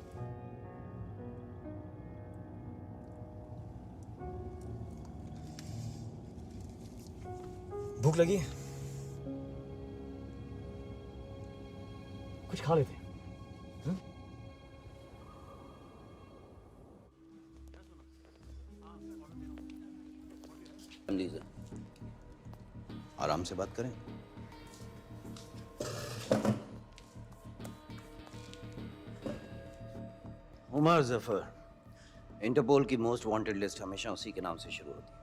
Speaker 17: भूख लगी है? कुछ खा लेते हैं।
Speaker 3: लीजिए, आराम से बात करें। उमर जफर, इंटरपोल की मोस्ट वांटेड लिस्ट हमेशा उसी के नाम से शुरू होती है।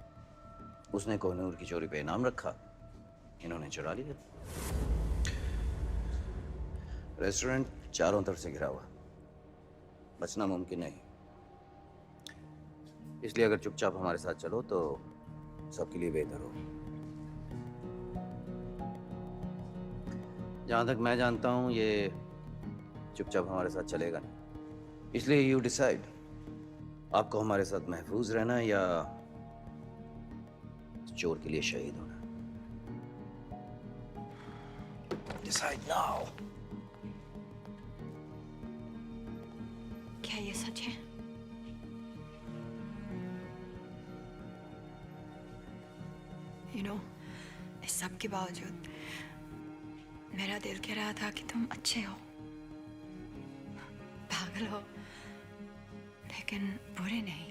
Speaker 3: उसने कोहिनूर की चोरी पे इनाम रखा, इन्होंने चुरा लिया। रेस्टोरेंट चारों तरफ से घिरा हुआ, बचना मुमकिन नहीं। इसलिए अगर चुपचाप हमारे साथ चलो तो सबके लिए बेहतर हो। जहां तक मैं जानता हूं ये चुपचाप हमारे साथ चलेगा नहीं। इसलिए यू डिसाइड, आपको हमारे साथ महफूज रहना है या चोर के लिए शहीद होना। Decide now.
Speaker 4: क्या ये सच है? You know, इस सब के बावजूद मेरा दिल कह रहा था कि तुम अच्छे हो, पागल हो, लेकिन बुरे नहीं,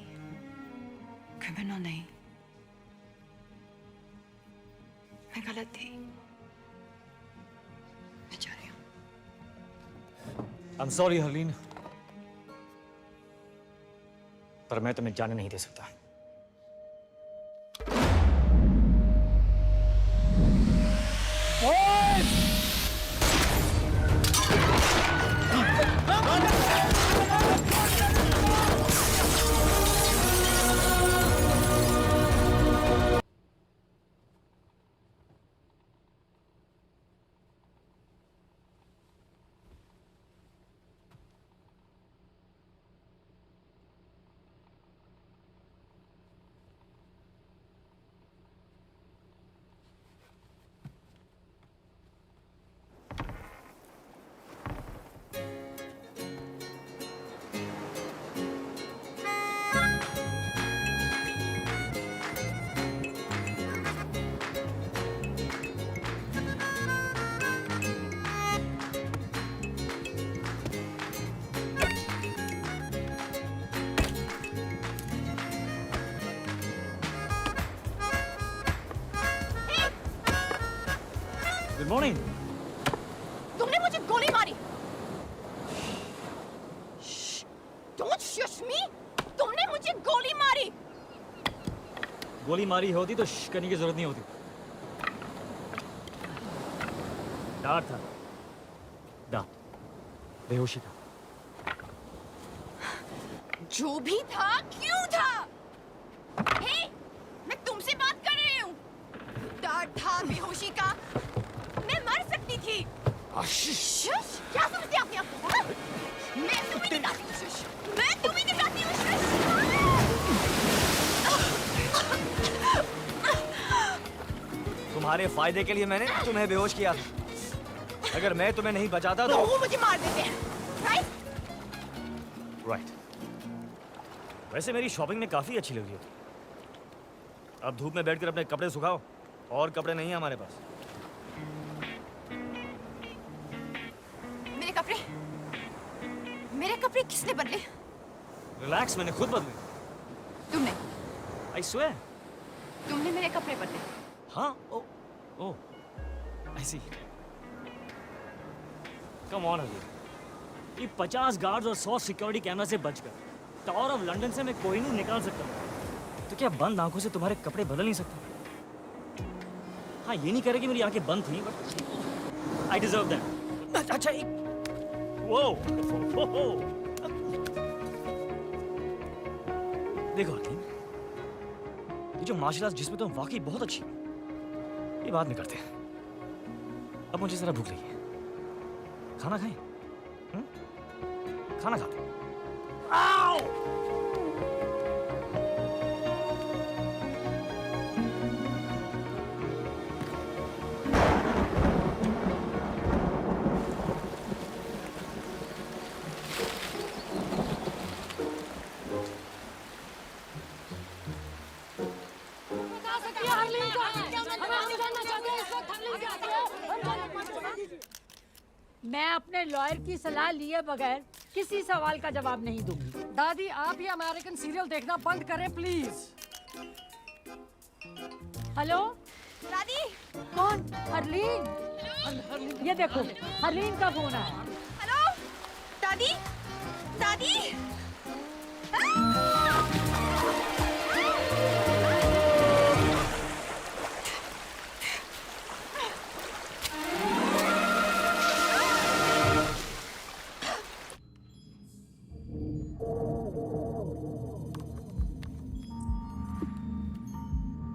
Speaker 4: क्रिमिनल नहीं। मैं गलत थी, मैं जा रही हूँ।
Speaker 17: I'm sorry हरलीन, पर मैं तुम्हें जाने नहीं दे सकता। Good morning.
Speaker 4: तुमने मुझे गोली मारी। Don't shush me. तुमने मुझे गोली मारी।
Speaker 17: गोली मारी होती तो श्श करने की जरूरत नहीं होती। डर था, डर, बेहोशी था।
Speaker 4: जो भी था, क्यों था? हे, मैं तुमसे बात कर रही हूँ। डर था, बेहोशी का। मैं मर सकती थी। शुश, क्या समझते आपने आपको? हाँ? मैं तुम्हें दिखाती हूँ शुश। मैं तुम्हें दिखाती हूँ शुश।
Speaker 17: तुम्हारे फायदे के लिए मैंने तुम्हें बेहोश किया था। अगर मैं तुम्हें नहीं बचाता तो
Speaker 4: वो मुझे मार देते हैं, राइट?
Speaker 17: राइट। वैसे मेरी शॉपिंग में काफी अच्छी लग रही होती। अब धूप में बैठकर अपने कपड़े सुखाओ, और कपड़े नहीं है हमारे पास।
Speaker 4: मेरे कपड़े किसने बदले?
Speaker 17: रिलैक्स, मैंने खुद बदले।
Speaker 4: तुमने?
Speaker 17: I swear.
Speaker 4: तुमने मेरे कपड़े बदले?
Speaker 17: हाँ, ओ, I see. Come on अभी। ये 50 गार्ड्स और 100 सिक्योरिटी कैमरा से बचकर टावर ऑफ लंदन से मैं कोहिनूर निकाल सकता हूँ। तो क्या बंद आंखों से तुम्हारे कपड़े बदल नहीं सकता? हाँ, ये नहीं कह रहे कि मेरी आंखें बंद थी, बट I deserve that. अच्छा एक देखो हकीम, ये जो मार्शल आर्ट्स जिसमें तुम वाकई बहुत अच्छी, ये बाद में करते हैं। अब मुझे जरा भूख लगी है। खाना खाएं? खाना खाते हैं। आओ!
Speaker 10: मैं अपने लॉयर की सलाह लिए बगैर किसी सवाल का जवाब नहीं दूंगी।
Speaker 2: दादी आप ये अमेरिकन सीरियल देखना बंद करें प्लीज।
Speaker 10: हेलो
Speaker 4: दादी।
Speaker 10: कौन? हरलीन। ये देखो हरलीन का फोन आया।
Speaker 4: हेलो दादी। दादी।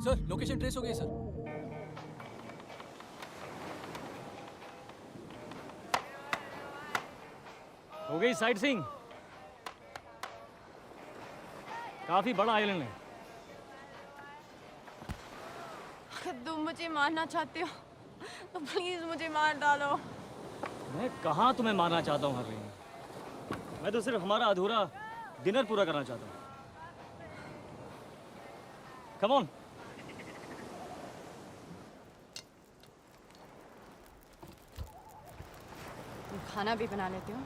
Speaker 19: सर लोकेशन ट्रेस हो गई सर।
Speaker 17: हो गई साइट सीइंग। काफी बड़ा आइलैंड है।
Speaker 4: अगर तुम मुझे मारना चाहते हो तो प्लीज मुझे मार डालो।
Speaker 17: मैं कहाँ तुम्हें मारना चाहता हूँ हरलीन। मैं तो सिर्फ हमारा अधूरा डिनर पूरा करना चाहता हूँ। Come on.
Speaker 4: तुम खाना भी बना लेते हो?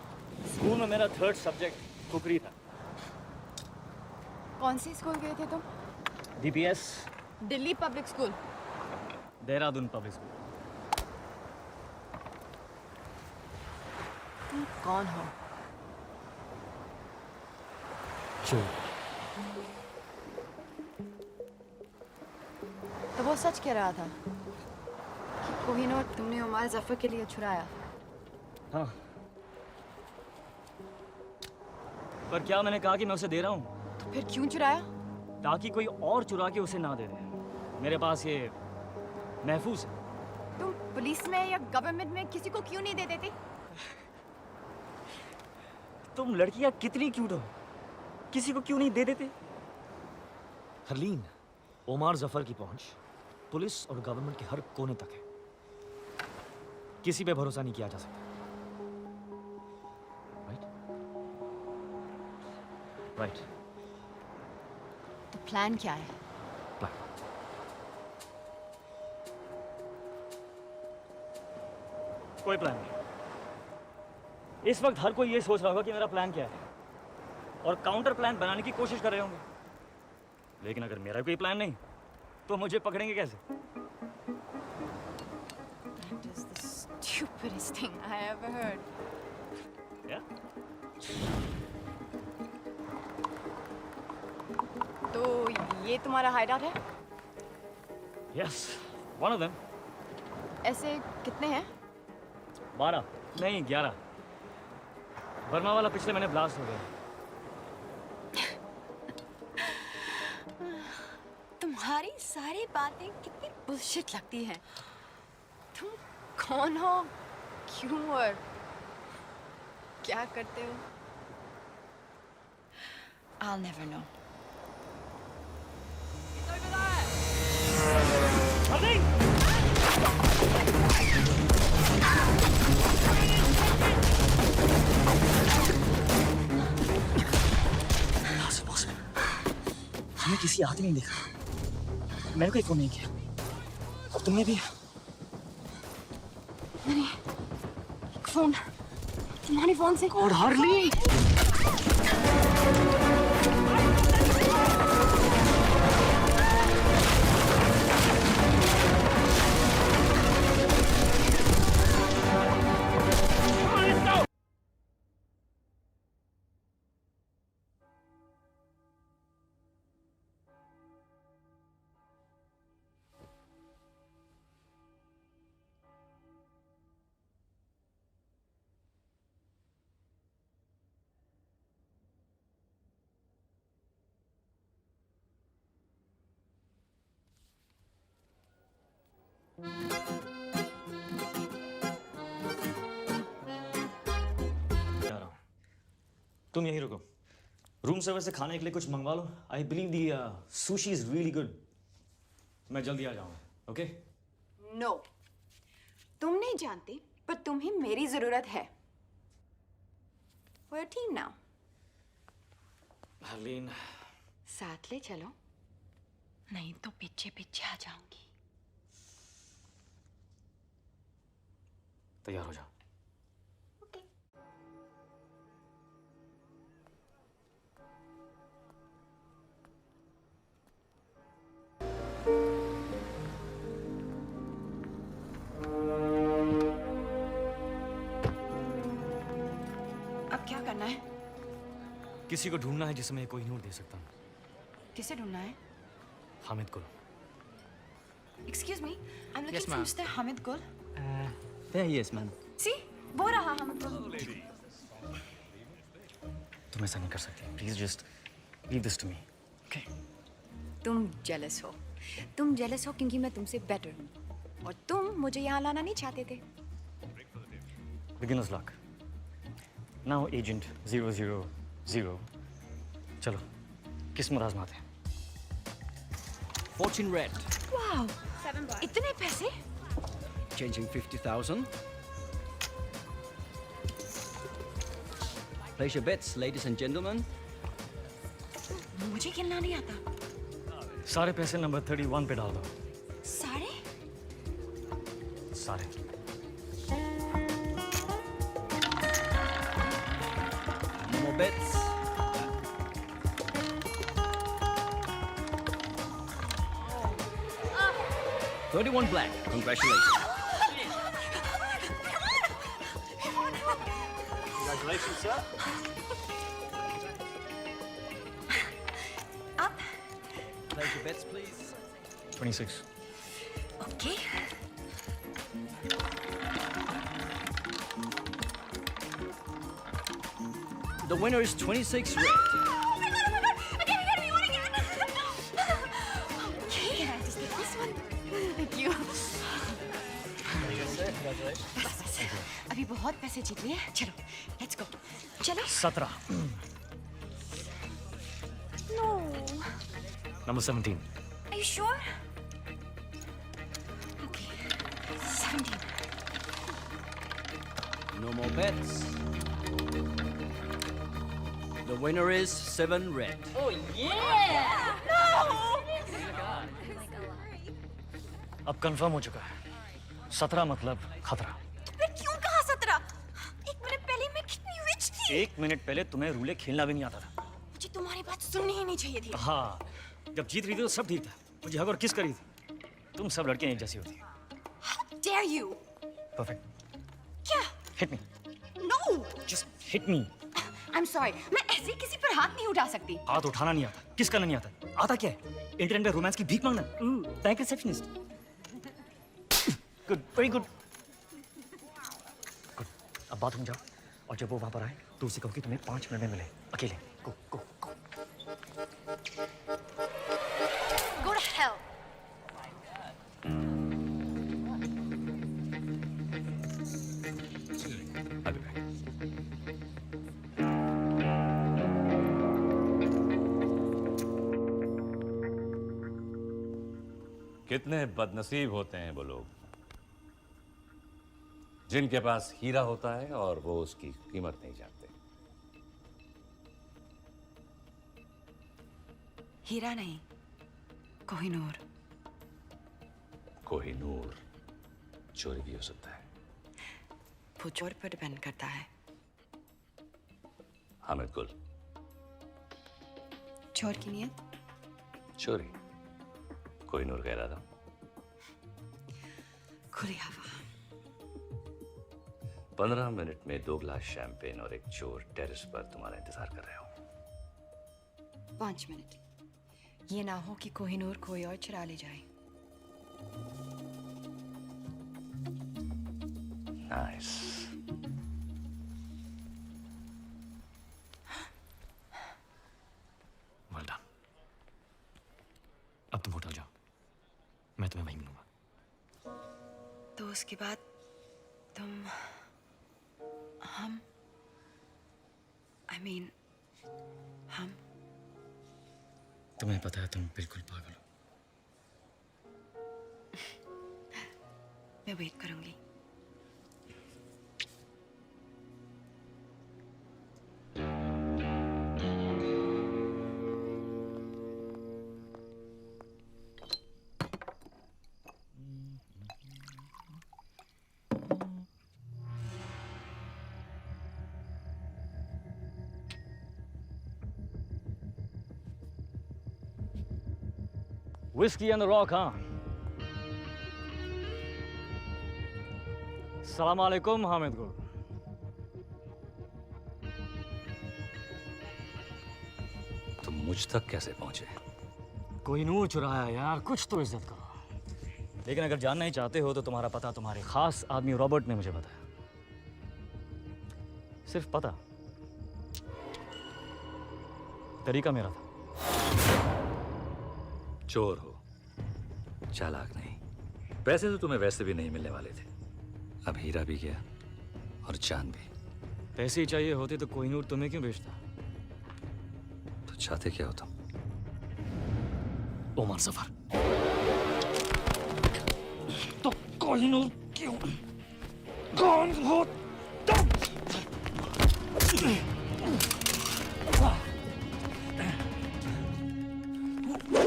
Speaker 17: स्कूल में मेरा 3rd सब्जेक्ट कुकरी था।
Speaker 4: कौन सी स्कूल गए थे तुम?
Speaker 17: DPS
Speaker 4: Delhi public school.
Speaker 17: Dehradun public school.
Speaker 4: तुम कौन हो?
Speaker 17: चोर।
Speaker 4: तो वो सच कह रहा था कि कोहिनूर तुमने उमर जफर के लिए छुड़ाया।
Speaker 17: हाँ, पर क्या मैंने कहा कि मैं उसे दे रहा हूँ?
Speaker 4: तो फिर क्यों चुराया?
Speaker 17: ताकि कोई और चुरा के उसे ना दे दे। मेरे पास ये महफूज है।
Speaker 4: तुम पुलिस में या गवर्नमेंट में किसी को क्यों नहीं दे देते?
Speaker 17: तुम लड़कियां कितनी क्यूट हो, किसी को क्यों नहीं दे देते? हरलीन, ओमार जफर की पहुंच पुलिस और गवर्नमेंट के हर कोने तक है। किसी पे भरोसा नहीं किया जा सकता। राइट।
Speaker 4: तो प्लान क्या है?
Speaker 17: कोई प्लान नहीं। इस वक्त हर कोई ये सोच रहा होगा कि मेरा प्लान क्या है और काउंटर प्लान बनाने की कोशिश कर रहे होंगे। लेकिन अगर मेरा कोई प्लान नहीं तो मुझे पकड़ेंगे कैसे?
Speaker 4: That is the stupidest thing I ever heard.
Speaker 17: Yeah?
Speaker 4: तो ये तुम्हारा हाइडआउट है?
Speaker 17: Yes, one of them.
Speaker 4: ऐसे कितने हैं?
Speaker 17: 12 नहीं 11। बर्मा वाला पिछले महीने ब्लास्ट हो गया।
Speaker 4: तुम्हारी सारी बातें कितनी बुलशिट लगती हैं। तुम कौन हो, क्यों और क्या करते हो? I'll never know.
Speaker 17: हमें किसी आदमी नहीं देखा। मैंने कोई फोन नहीं किया और तुमने भी?
Speaker 4: मैंने एक फोन तुम्हारे फोन से।
Speaker 17: और हार्ली तुम यहीं रुको। रूम सर्विस से खाने के लिए कुछ मंगवा लो। I believe the sushi is really good. मैं जल्दी आ जाऊंगा। ओके?
Speaker 4: नो, तुम नहीं जानती, पर तुम्हें मेरी जरूरत है। We're a team now.
Speaker 17: Harleen,
Speaker 4: साथ ले चलो, नहीं तो पीछे पीछे आ जाऊंगी।
Speaker 17: तैयार हो जाओ।
Speaker 4: अब क्या करना है?
Speaker 17: किसी को ढूंढना है जिसे मैं कोहिनूर दे सकता हूँ।
Speaker 4: किसे ढूंढना है?
Speaker 17: हामिद को।
Speaker 4: Excuse me, I'm looking
Speaker 19: Yes,
Speaker 4: for
Speaker 19: ma'am.
Speaker 4: Mr. Hamid Gul.
Speaker 21: There he is, ma'am.
Speaker 4: See, वो रहा Hamid Gul.
Speaker 17: तुम ऐसा नहीं कर सकती। Please just leave this to me. Okay?
Speaker 4: तुम जेलस हो। तुम जेलस हो क्योंकि मैं तुमसे बेटर हूँ, और तुम मुझे यहाँ लाना नहीं चाहते थे।
Speaker 17: Beginners luck. Now agent 000। चलो किस्मत आजमाते हैं।
Speaker 8: Fortune red.
Speaker 4: वाह, इतने पैसे?
Speaker 8: Changing 50,000. Place your bets, ladies and gentlemen.
Speaker 4: मुझे खेलना नहीं आता।
Speaker 17: सारे पैसे नंबर 31 पे डाल दो।
Speaker 4: सारे?
Speaker 17: सारे।
Speaker 8: No more bets. Oh. 31 black. Congratulations.
Speaker 21: Congratulations, sir.
Speaker 4: Up.
Speaker 8: Place your bets, please.
Speaker 17: 26.
Speaker 4: Okay.
Speaker 8: The winner is 26 red.
Speaker 4: Okay, I just get this one. Thank you. बस, अभी बहुत पैसे जीत लिए। चलो, let's go. चलो।
Speaker 17: 17।
Speaker 4: No.
Speaker 17: Number 17।
Speaker 4: Are you sure? Okay. 17.
Speaker 8: No more bets. The winner is 7 red.
Speaker 18: Oh yeah!
Speaker 4: No!
Speaker 17: अब confirm हो चुका है। 17 मतलब खतरा।
Speaker 4: मैं क्यों कहा 17? एक मिनट पहले मैं कितनी रिच थी।
Speaker 17: एक मिनट पहले तुम्हें रूले खेलना भी नहीं आता था।
Speaker 4: मुझे तुम्हारी बात सुननी ही नहीं चाहिए थी।
Speaker 17: हाँ, जब जीत रही थी तो सब ठीक था। मुझे हक और किस करी थी। तुम सब लड़कियां एक जैसी होती।
Speaker 4: How dare you?
Speaker 17: परफेक्ट।
Speaker 4: क्या?
Speaker 17: Hit me.
Speaker 4: No!
Speaker 17: Just hit me.
Speaker 4: I'm sorry. मैं ऐसे किसी पर हाथ नहीं उठा सकती।
Speaker 17: हाथ उठाना नहीं आता। किस करना नहीं आता? आता क्या है? इंटरनेट पे रोमांस की भीख मांगना। Bank receptionist. Good, very good. Good. अब बात हो जाओ, और जब वो वहां पर आए तो उसे कहो कि तुम्हें 5 मिनट में मिले, अकेले। गो गो गो।
Speaker 4: Go to hell.
Speaker 12: I'll be back. कितने बदनसीब होते हैं वो लोग जिनके पास हीरा होता है और वो उसकी कीमत नहीं जानते।
Speaker 4: हीरा नहीं, कोहिनूर।
Speaker 12: कोहिनूर चोरी भी हो सकता है।
Speaker 4: वो चोर पर डिपेंड करता है।
Speaker 12: हामिद गुल।
Speaker 4: चोर की नियत?
Speaker 12: चोरी। कोहिनूर कह रहा था।
Speaker 4: खुली हवा।
Speaker 12: 15 मिनट में 2 गिलास शैंपेन और एक चोर टेरेस पर तुम्हारा इंतजार कर रहे हो।
Speaker 4: 5 मिनट। ये ना हो कि कोहिनूर कोई और चुरा ले जाए।
Speaker 12: नाइस।
Speaker 17: Well done. अब तुम होटल जाओ, मैं तुम्हें वहीं मिलूंगा।
Speaker 4: तो उसके बाद तुम हम I mean हम?
Speaker 17: तुम्हें पता है तुम बिल्कुल पागल हो।
Speaker 4: मैं वेट करूंगी।
Speaker 17: Whiskey on the rock, huh? सलाम अलैकुम हामिद गुल।
Speaker 9: तुम मुझ तक कैसे पहुंचे?
Speaker 17: कोहिनूर चुराया यार, कुछ तो इज्जत करो। लेकिन अगर जानना ही चाहते हो तो तुम्हारा पता तुम्हारे खास आदमी रॉबर्ट ने मुझे बताया। सिर्फ पता, तरीका मेरा था।
Speaker 9: चोर हो, चालाक नहीं। पैसे तो तुम्हें वैसे भी नहीं मिलने वाले थे, अब हीरा भी गया और चांद भी।
Speaker 17: पैसे ही चाहिए होते तो कोहिनूर तुम्हें क्यों बेचता?
Speaker 9: तो चाहते क्या हो तुम?
Speaker 17: ओमर सफर। तो कोहिनूर क्यों? कौन हो तुम?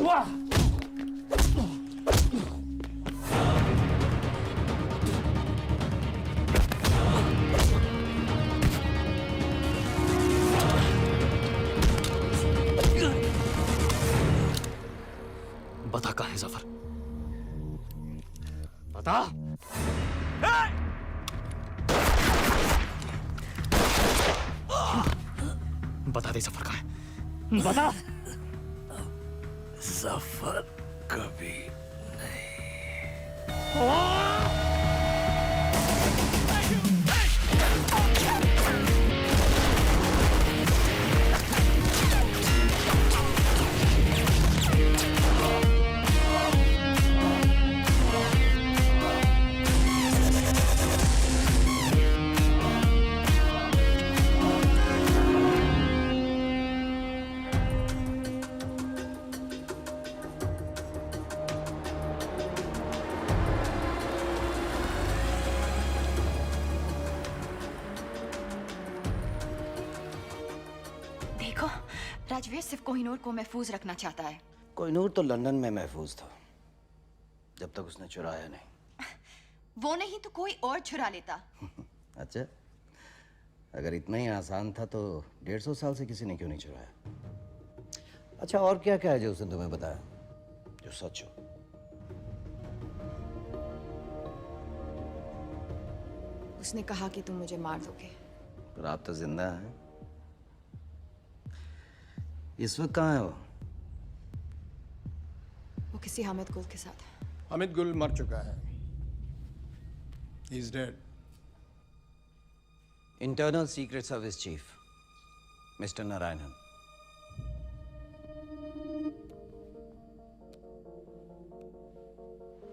Speaker 17: वाह! बता कहाँ है जफर? बता। बता दे जफर कहाँ है? बता।
Speaker 9: जफर कभी
Speaker 4: देखो, राजवीर सिर्फ कोहिनूर को महफूज रखना चाहता है।
Speaker 3: कोहिनूर तो लंदन में महफूज था, जब तक उसने चुराया नहीं।
Speaker 4: वो नहीं तो कोई और चुरा लेता।
Speaker 3: अच्छा, अगर इतना ही आसान था तो 150 साल से किसी ने क्यों नहीं चुराया? अच्छा, और क्या क्या है जो उसने तुम्हें बताया जो सच हो?
Speaker 4: उसने कहा कि तुम मुझे मार दोगे।
Speaker 3: पर आप तो जिंदा हैं। इस वक्त कहाँ है वो?
Speaker 4: वो किसी हामिद गुल के साथ है।
Speaker 20: हामिद गुल मर चुका है। He is dead.
Speaker 3: Internal secret service chief mister Narayanan.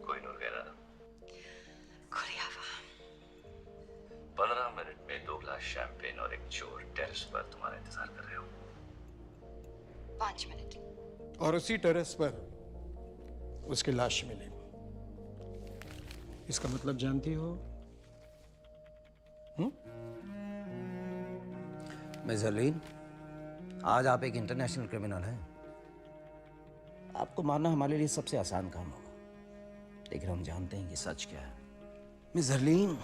Speaker 9: Kohinoor कह रहा। 15 मिनट में 2 ग्लास शैंपेन और एक चोर टेरेस पर तुम्हारा इंतजार कर रहे हो।
Speaker 4: 5 मिनट।
Speaker 20: और उसी टेरेस पर उसकी लाश मिली। इसका मतलब जानती हो?
Speaker 3: मिस हरलीन, आज आप एक इंटरनेशनल क्रिमिनल हैं। आपको मारना हमारे लिए सबसे आसान काम होगा, लेकिन हम जानते हैं कि सच क्या है। मिस हरलीन,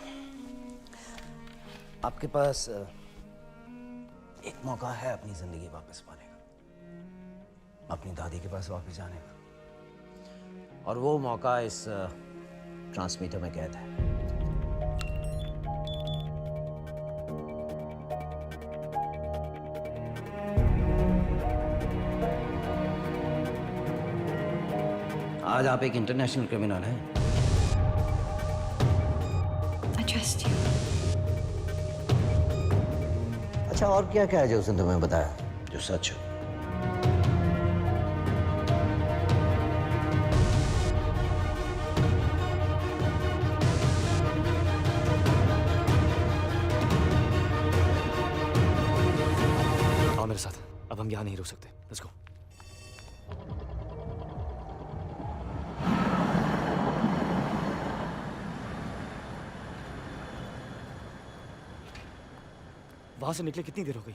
Speaker 3: आपके पास एक मौका है अपनी जिंदगी वापस पाने का, अपनी दादी के पास वापस जाने का, और वो मौका इस ट्रांसमीटर में कैद है। आज आप एक इंटरनेशनल क्रिमिनल हैं।
Speaker 4: I trust you.
Speaker 3: अच्छा, और क्या क्या है जो उसने तुम्हें बताया जो सच हो?
Speaker 17: आओ मेरे साथ। अब हम यहाँ नहीं रुक सकते। Let's go. वहां से निकले कितनी देर हो गई?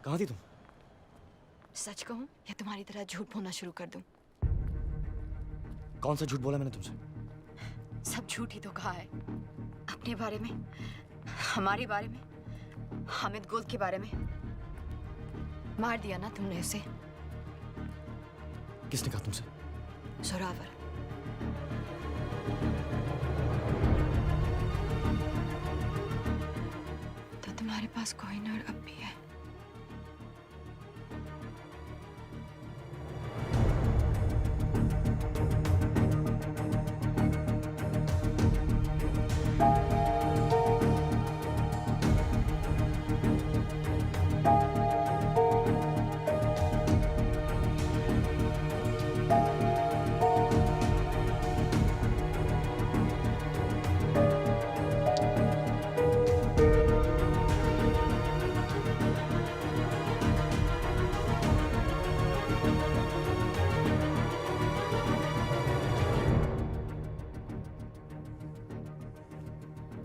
Speaker 17: कहाँ थी तुम?
Speaker 4: सच कहूं या तुम्हारी तरह झूठ बोलना शुरू कर दूं?
Speaker 17: कौन सा झूठ बोला मैंने तुमसे?
Speaker 4: सब झूठ ही तो कहा है। अपने बारे में, हमारे बारे में, हामिद गुल के बारे में। मार दिया ना तुमने उसे।
Speaker 17: किसने कहा तुमसे?
Speaker 4: जोरावर। तो तुम्हारे पास कोहिनूर अब भी है।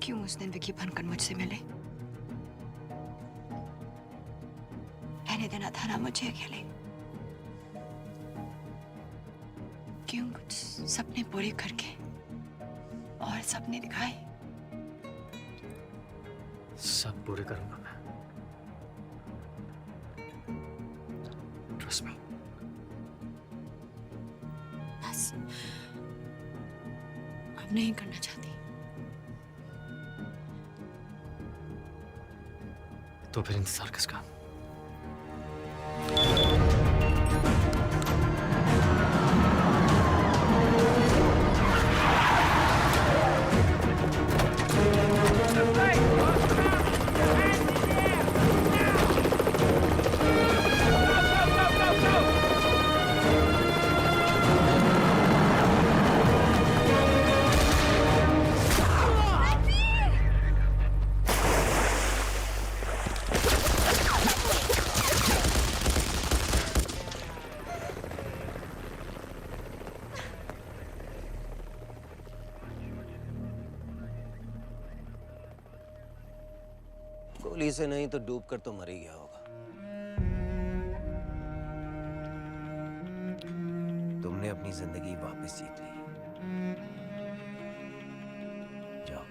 Speaker 4: क्यों उस दिन विकी बनकर मुझसे मिले? रहने देना था ना मुझे अकेले। क्यों कुछ सपने पूरे करके और सपने दिखाए?
Speaker 17: सब पूरे करूंगा मैं। Trust me.
Speaker 4: बस अब नहीं करना चाहती।
Speaker 17: तो फिर इंतजार किसका?
Speaker 3: गोली से नहीं तो डूब कर तो मर ही गया होगा। तुमने अपनी जिंदगी वापस जीत ली। जाओ।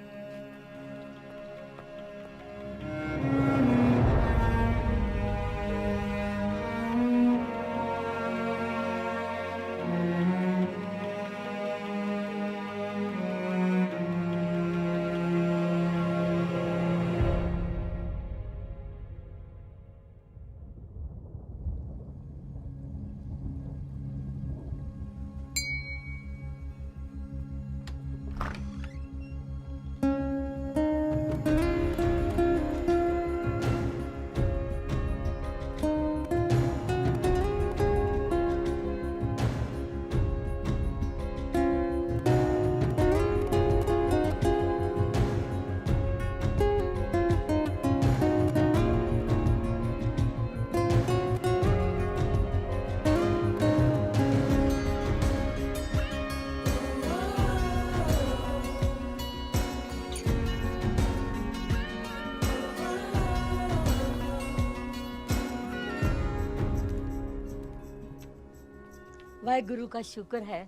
Speaker 10: वाहेगुरु का शुक्र है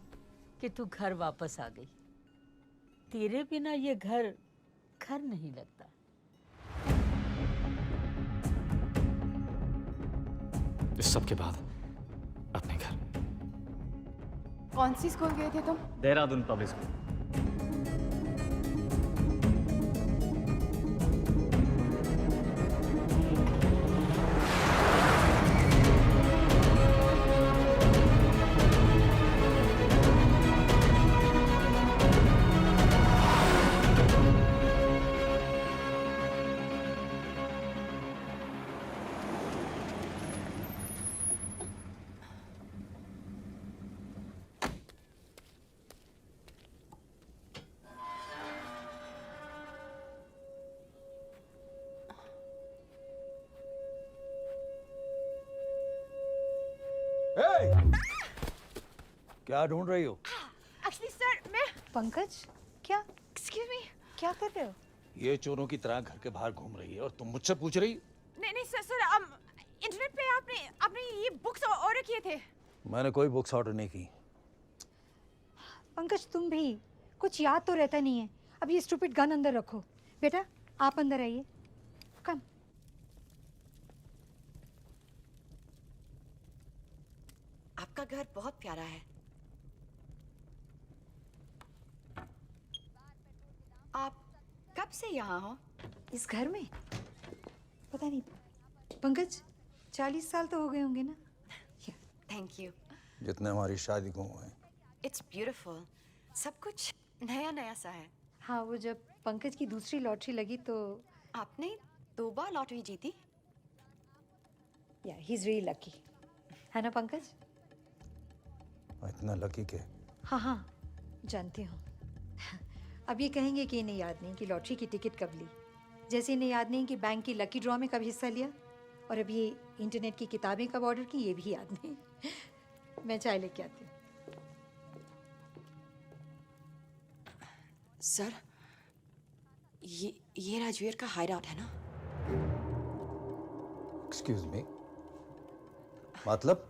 Speaker 10: कि तू घर वापस आ गई। तेरे बिना ये घर घर नहीं लगता।
Speaker 17: इस सब के बाद अपने घर।
Speaker 4: कौन सी स्कूल गए थे तुम?
Speaker 17: Dehradun public school.
Speaker 7: क्या ढूंढ रही हो?
Speaker 4: एक्चुअली सर मैं पंकज क्या एक्सक्यूज मी क्या कर रहे हो?
Speaker 7: ये चोरों की तरह घर के बाहर घूम रही है और तुम मुझसे पूछ रही?
Speaker 4: नहीं नहीं सर सर इंटरनेट पे आपने ये बुक्स ऑर्डर किए थे।
Speaker 7: मैंने कोई बुक्स ऑर्डर नहीं की।
Speaker 13: पंकज तुम भी कुछ याद तो रहता नहीं है। अब ये स्टूपिड गन अंदर रखो। बेटा आप अंदर आइए। कम।
Speaker 4: आपका घर बहुत प्यारा है। आप कब से यहाँ हो?
Speaker 13: इस घर में पता नहीं पंकज 40 साल तो हो गए होंगे ना।
Speaker 4: Thank you.
Speaker 7: जितने हमारी शादी को हुए।
Speaker 4: It's beautiful. सब कुछ नया नया सा है।
Speaker 13: हाँ वो जब पंकज की दूसरी लॉटरी लगी तो
Speaker 4: आपने 2 बार लॉटरी जीती?
Speaker 13: या ही इज रियली लकी है ना पंकज?
Speaker 7: इतना लकी के?
Speaker 13: हाँ हाँ जानती हूँ। अब ये कहेंगे कि इन्हें याद नहीं कि लॉटरी की टिकट कब ली, जैसे इन्हें याद नहीं कि बैंक की लकी ड्रॉ में कब हिस्सा लिया, और अब ये इंटरनेट की किताबें कब ऑर्डर की ये भी याद नहीं। मैं चाय लेके आती हूँ।
Speaker 4: सर ये राजवीर का हाइड आउट है ना?
Speaker 7: एक्सक्यूज मी, मतलब?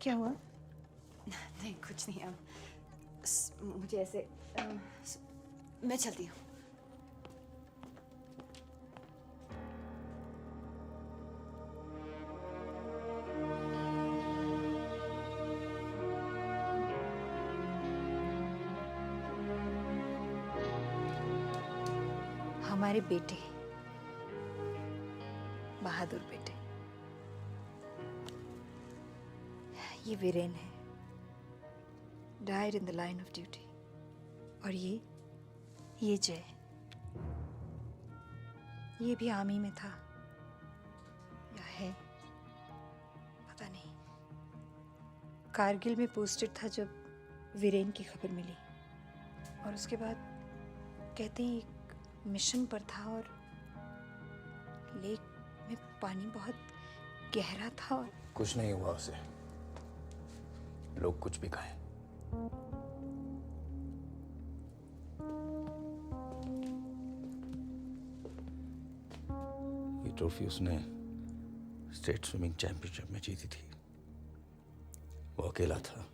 Speaker 13: क्या हुआ?
Speaker 4: नहीं कुछ नहीं। मुझे ऐसे मैं चलती हूँ।
Speaker 13: हमारे बेटे बहादुर बेटे ये वीरेन है, died in the line of duty. और ये जय, ये भी आर्मी में था या है पता नहीं। कारगिल में पोस्टेड था जब वीरेन की खबर मिली, और उसके बाद कहते हैं एक मिशन पर था और लेक में पानी बहुत गहरा था और
Speaker 20: कुछ नहीं हुआ उसे, लोग कुछ भी कहें।
Speaker 7: ये ट्रॉफी उसने स्टेट स्विमिंग चैंपियनशिप में जीती थी। वो अकेला था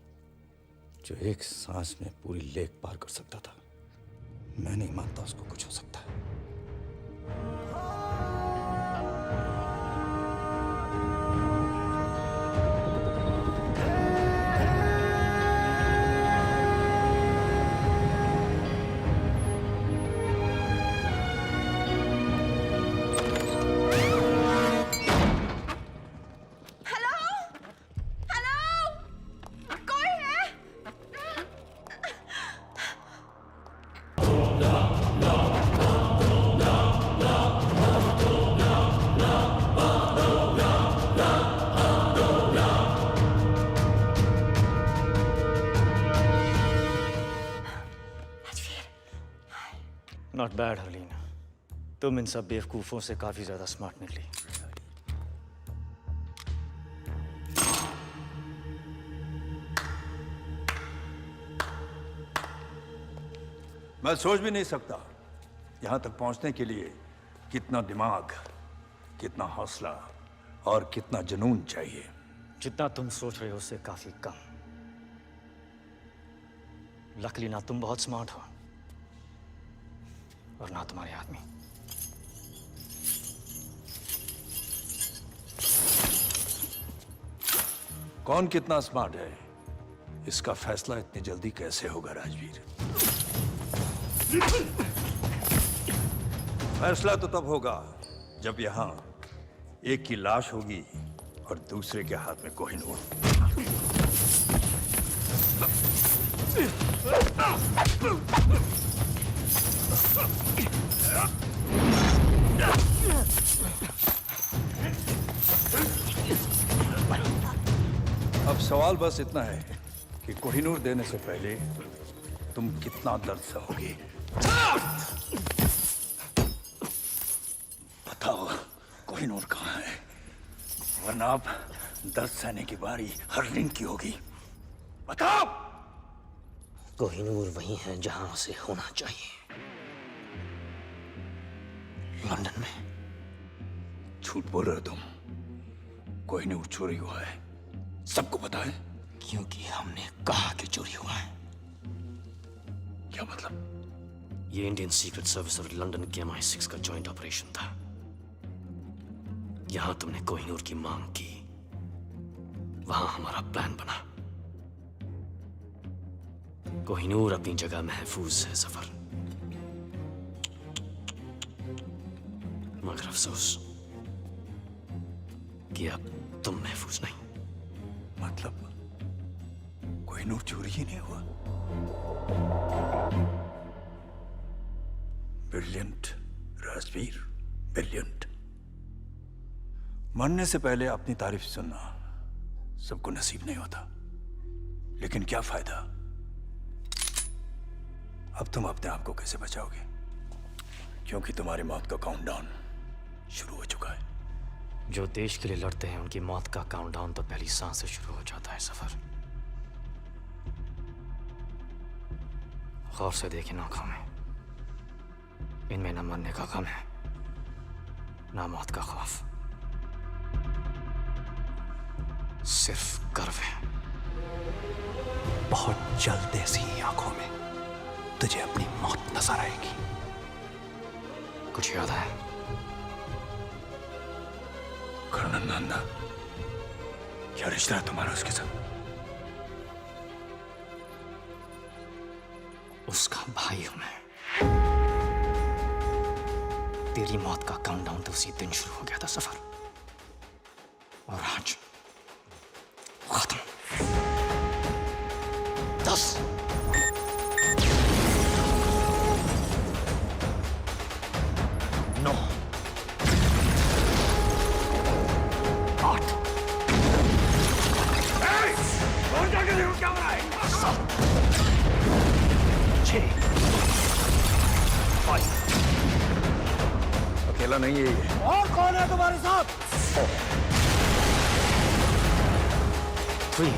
Speaker 7: जो एक सांस में पूरी लेक पार कर सकता था। मैं नहीं मानता उसको कुछ हो सकता है।
Speaker 17: नॉट बैड हरलीन, तुम इन सब बेवकूफ़ों से काफ़ी ज़्यादा स्मार्ट निकली।
Speaker 14: मैं सोच भी नहीं सकता यहाँ तक पहुँचने के लिए कितना दिमाग, कितना हौसला और कितना जुनून चाहिए।
Speaker 17: जितना तुम सोच रहे हो उससे काफ़ी कम। लकली ना तुम बहुत स्मार्ट हो और ना तुम्हारे आदमी।
Speaker 14: कौन कितना स्मार्ट है इसका फैसला इतनी जल्दी कैसे होगा राजवीर? फैसला तो तब होगा जब यहाँ एक की लाश होगी और दूसरे के हाथ में कोहिनूर। अब सवाल बस इतना है कि कोहिनूर देने से पहले तुम कितना दर्द सहोगे। बताओ कोहिनूर कहाँ है? वरना अब दर्द सहने की बारी हरलीन की होगी। बताओ।
Speaker 17: कोहिनूर वही है जहां उसे होना चाहिए, लंदन में।
Speaker 14: झूठ बोल रहे हो तुम। कोहिनूर चोरी हुआ है, सबको पता है।
Speaker 17: क्योंकि हमने कहा कि चोरी हुआ है।
Speaker 14: क्या मतलब?
Speaker 17: ये इंडियन सीक्रेट सर्विस और लंदन के MI6 का जॉइंट ऑपरेशन था। यहां तुमने कोहिनूर की मांग की, वहां हमारा प्लान बना। कोहिनूर अपनी जगह महफूज है सफर, मगर अफसोस कि अब तुम महफूज नहीं।
Speaker 14: मतलब कोहिनूर चोरी ही नहीं हुआ? Brilliant Rajveer, brilliant. मरने से पहले अपनी तारीफ सुनना सबको नसीब नहीं होता, लेकिन क्या फायदा? अब तुम अपने आप को कैसे बचाओगे? क्योंकि तुम्हारी मौत का काउंटडाउन शुरू हो चुका है।
Speaker 17: जो देश के लिए लड़ते हैं उनकी मौत का काउंटडाउन तो पहली सांस से शुरू हो जाता है सफर। गौर से देखें आंखों में, इनमें न मरने का गम है, न मौत का खौफ, सिर्फ गर्व है।
Speaker 16: बहुत जल्द ऐसी आंखों में तुझे अपनी मौत नजर आएगी।
Speaker 17: कुछ याद है?
Speaker 14: कर्नल नंदा, क्या रिश्ता है तुम्हारा उसके साथ?
Speaker 17: उसका भाई हूं मैं। तेरी मौत का काउंटडाउन तो उसी दिन शुरू हो गया था सफर, और आज खत्म। 10 9 8
Speaker 14: और जाके देखो क्या हो रहा है।
Speaker 17: 7 6 5
Speaker 14: अकेला नहीं है ये।
Speaker 11: और कौन है तुम्हारे साथ?
Speaker 17: 3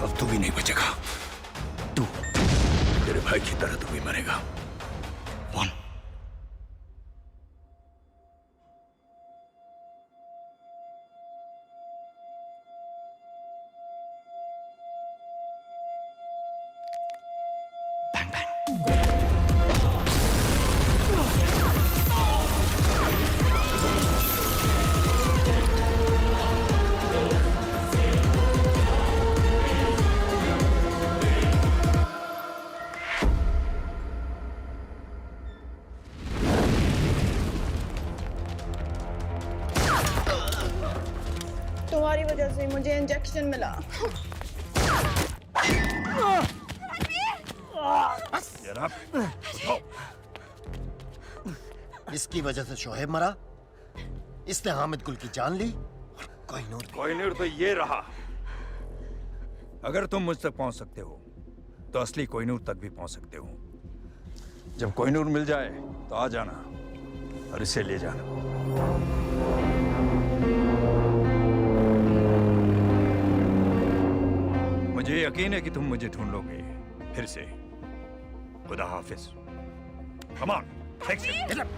Speaker 14: अब तू भी नहीं बचेगा।
Speaker 17: 2
Speaker 14: तेरे भाई की तरह तू भी मरेगा।
Speaker 17: 1
Speaker 22: तुम्हारी वजह से मुझे इंजेक्शन मिला।
Speaker 16: इसकी वजह से शोहेब मरा, इसने हामिद गुल की जान ली, और
Speaker 14: कोहिनूर तो ये रहा। अगर तुम मुझ तक पहुंच सकते हो तो असली कोहिनूर तक भी पहुंच सकते हो। जब कोहिनूर मिल जाए तो आ जाना और इसे ले जाना। मुझे यकीन है कि तुम मुझे ढूंढ लोगे फिर से। खुदा हाफिज। Come on, get up.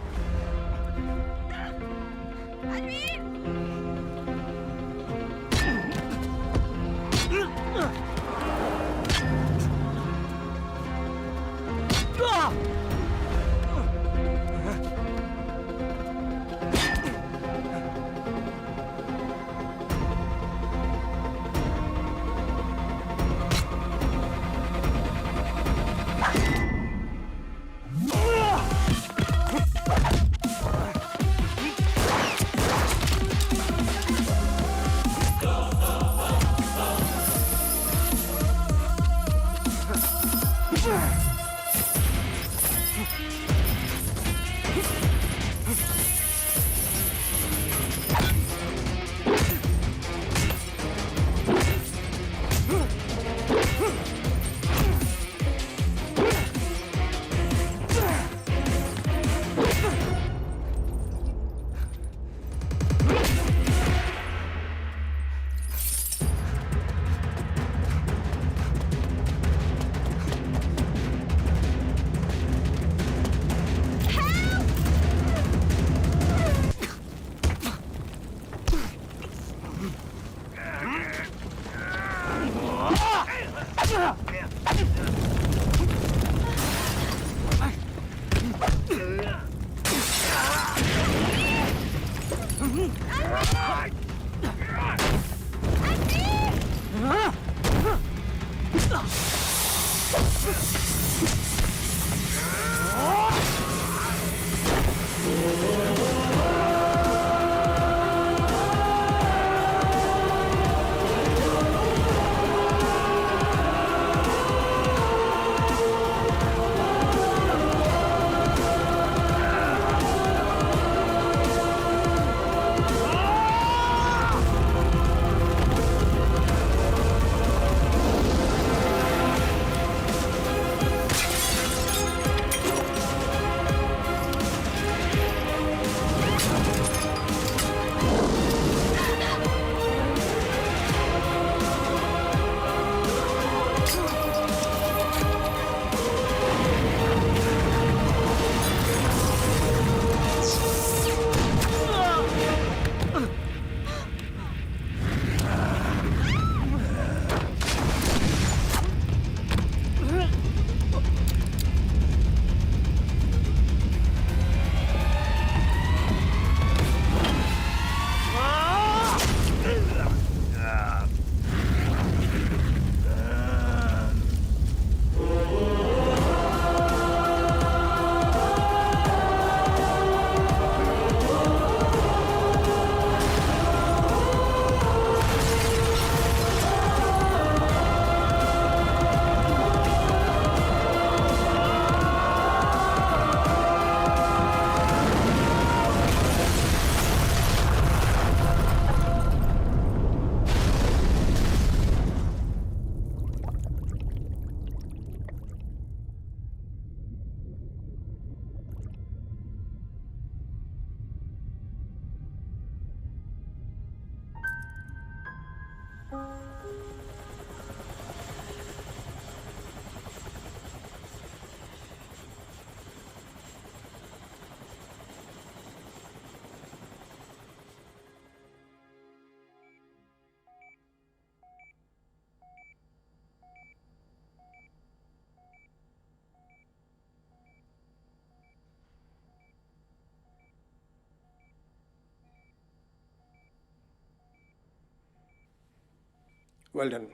Speaker 20: Well done.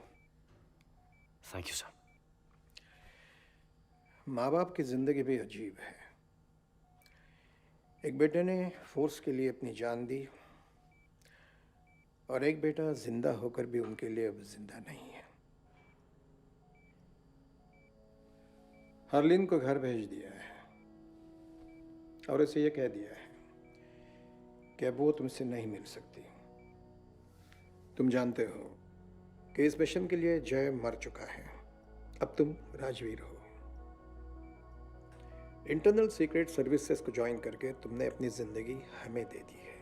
Speaker 19: Thank you sir.
Speaker 20: माँ बाप की जिंदगी भी अजीब है। एक बेटे ने फोर्स के लिए अपनी जान दी और एक बेटा जिंदा होकर भी उनके लिए अब जिंदा नहीं है। हरलीन को घर भेज दिया है और उसे यह कह दिया है कि अब वो तुमसे नहीं मिल सकती। तुम जानते हो कि इस मिशन के लिए जय मर चुका है, अब तुम राजवीर हो। इंटरनल सीक्रेट सर्विसेज को ज्वाइन करके तुमने अपनी जिंदगी हमें दे दी है।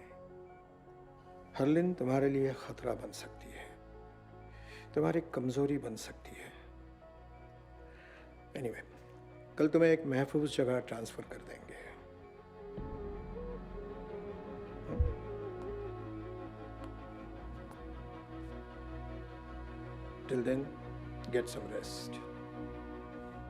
Speaker 20: हरलिन तुम्हारे लिए खतरा बन सकती है, तुम्हारी कमजोरी बन सकती है। एनीवे, कल तुम्हें एक महफूज जगह ट्रांसफर कर देंगे। Till then, get some rest.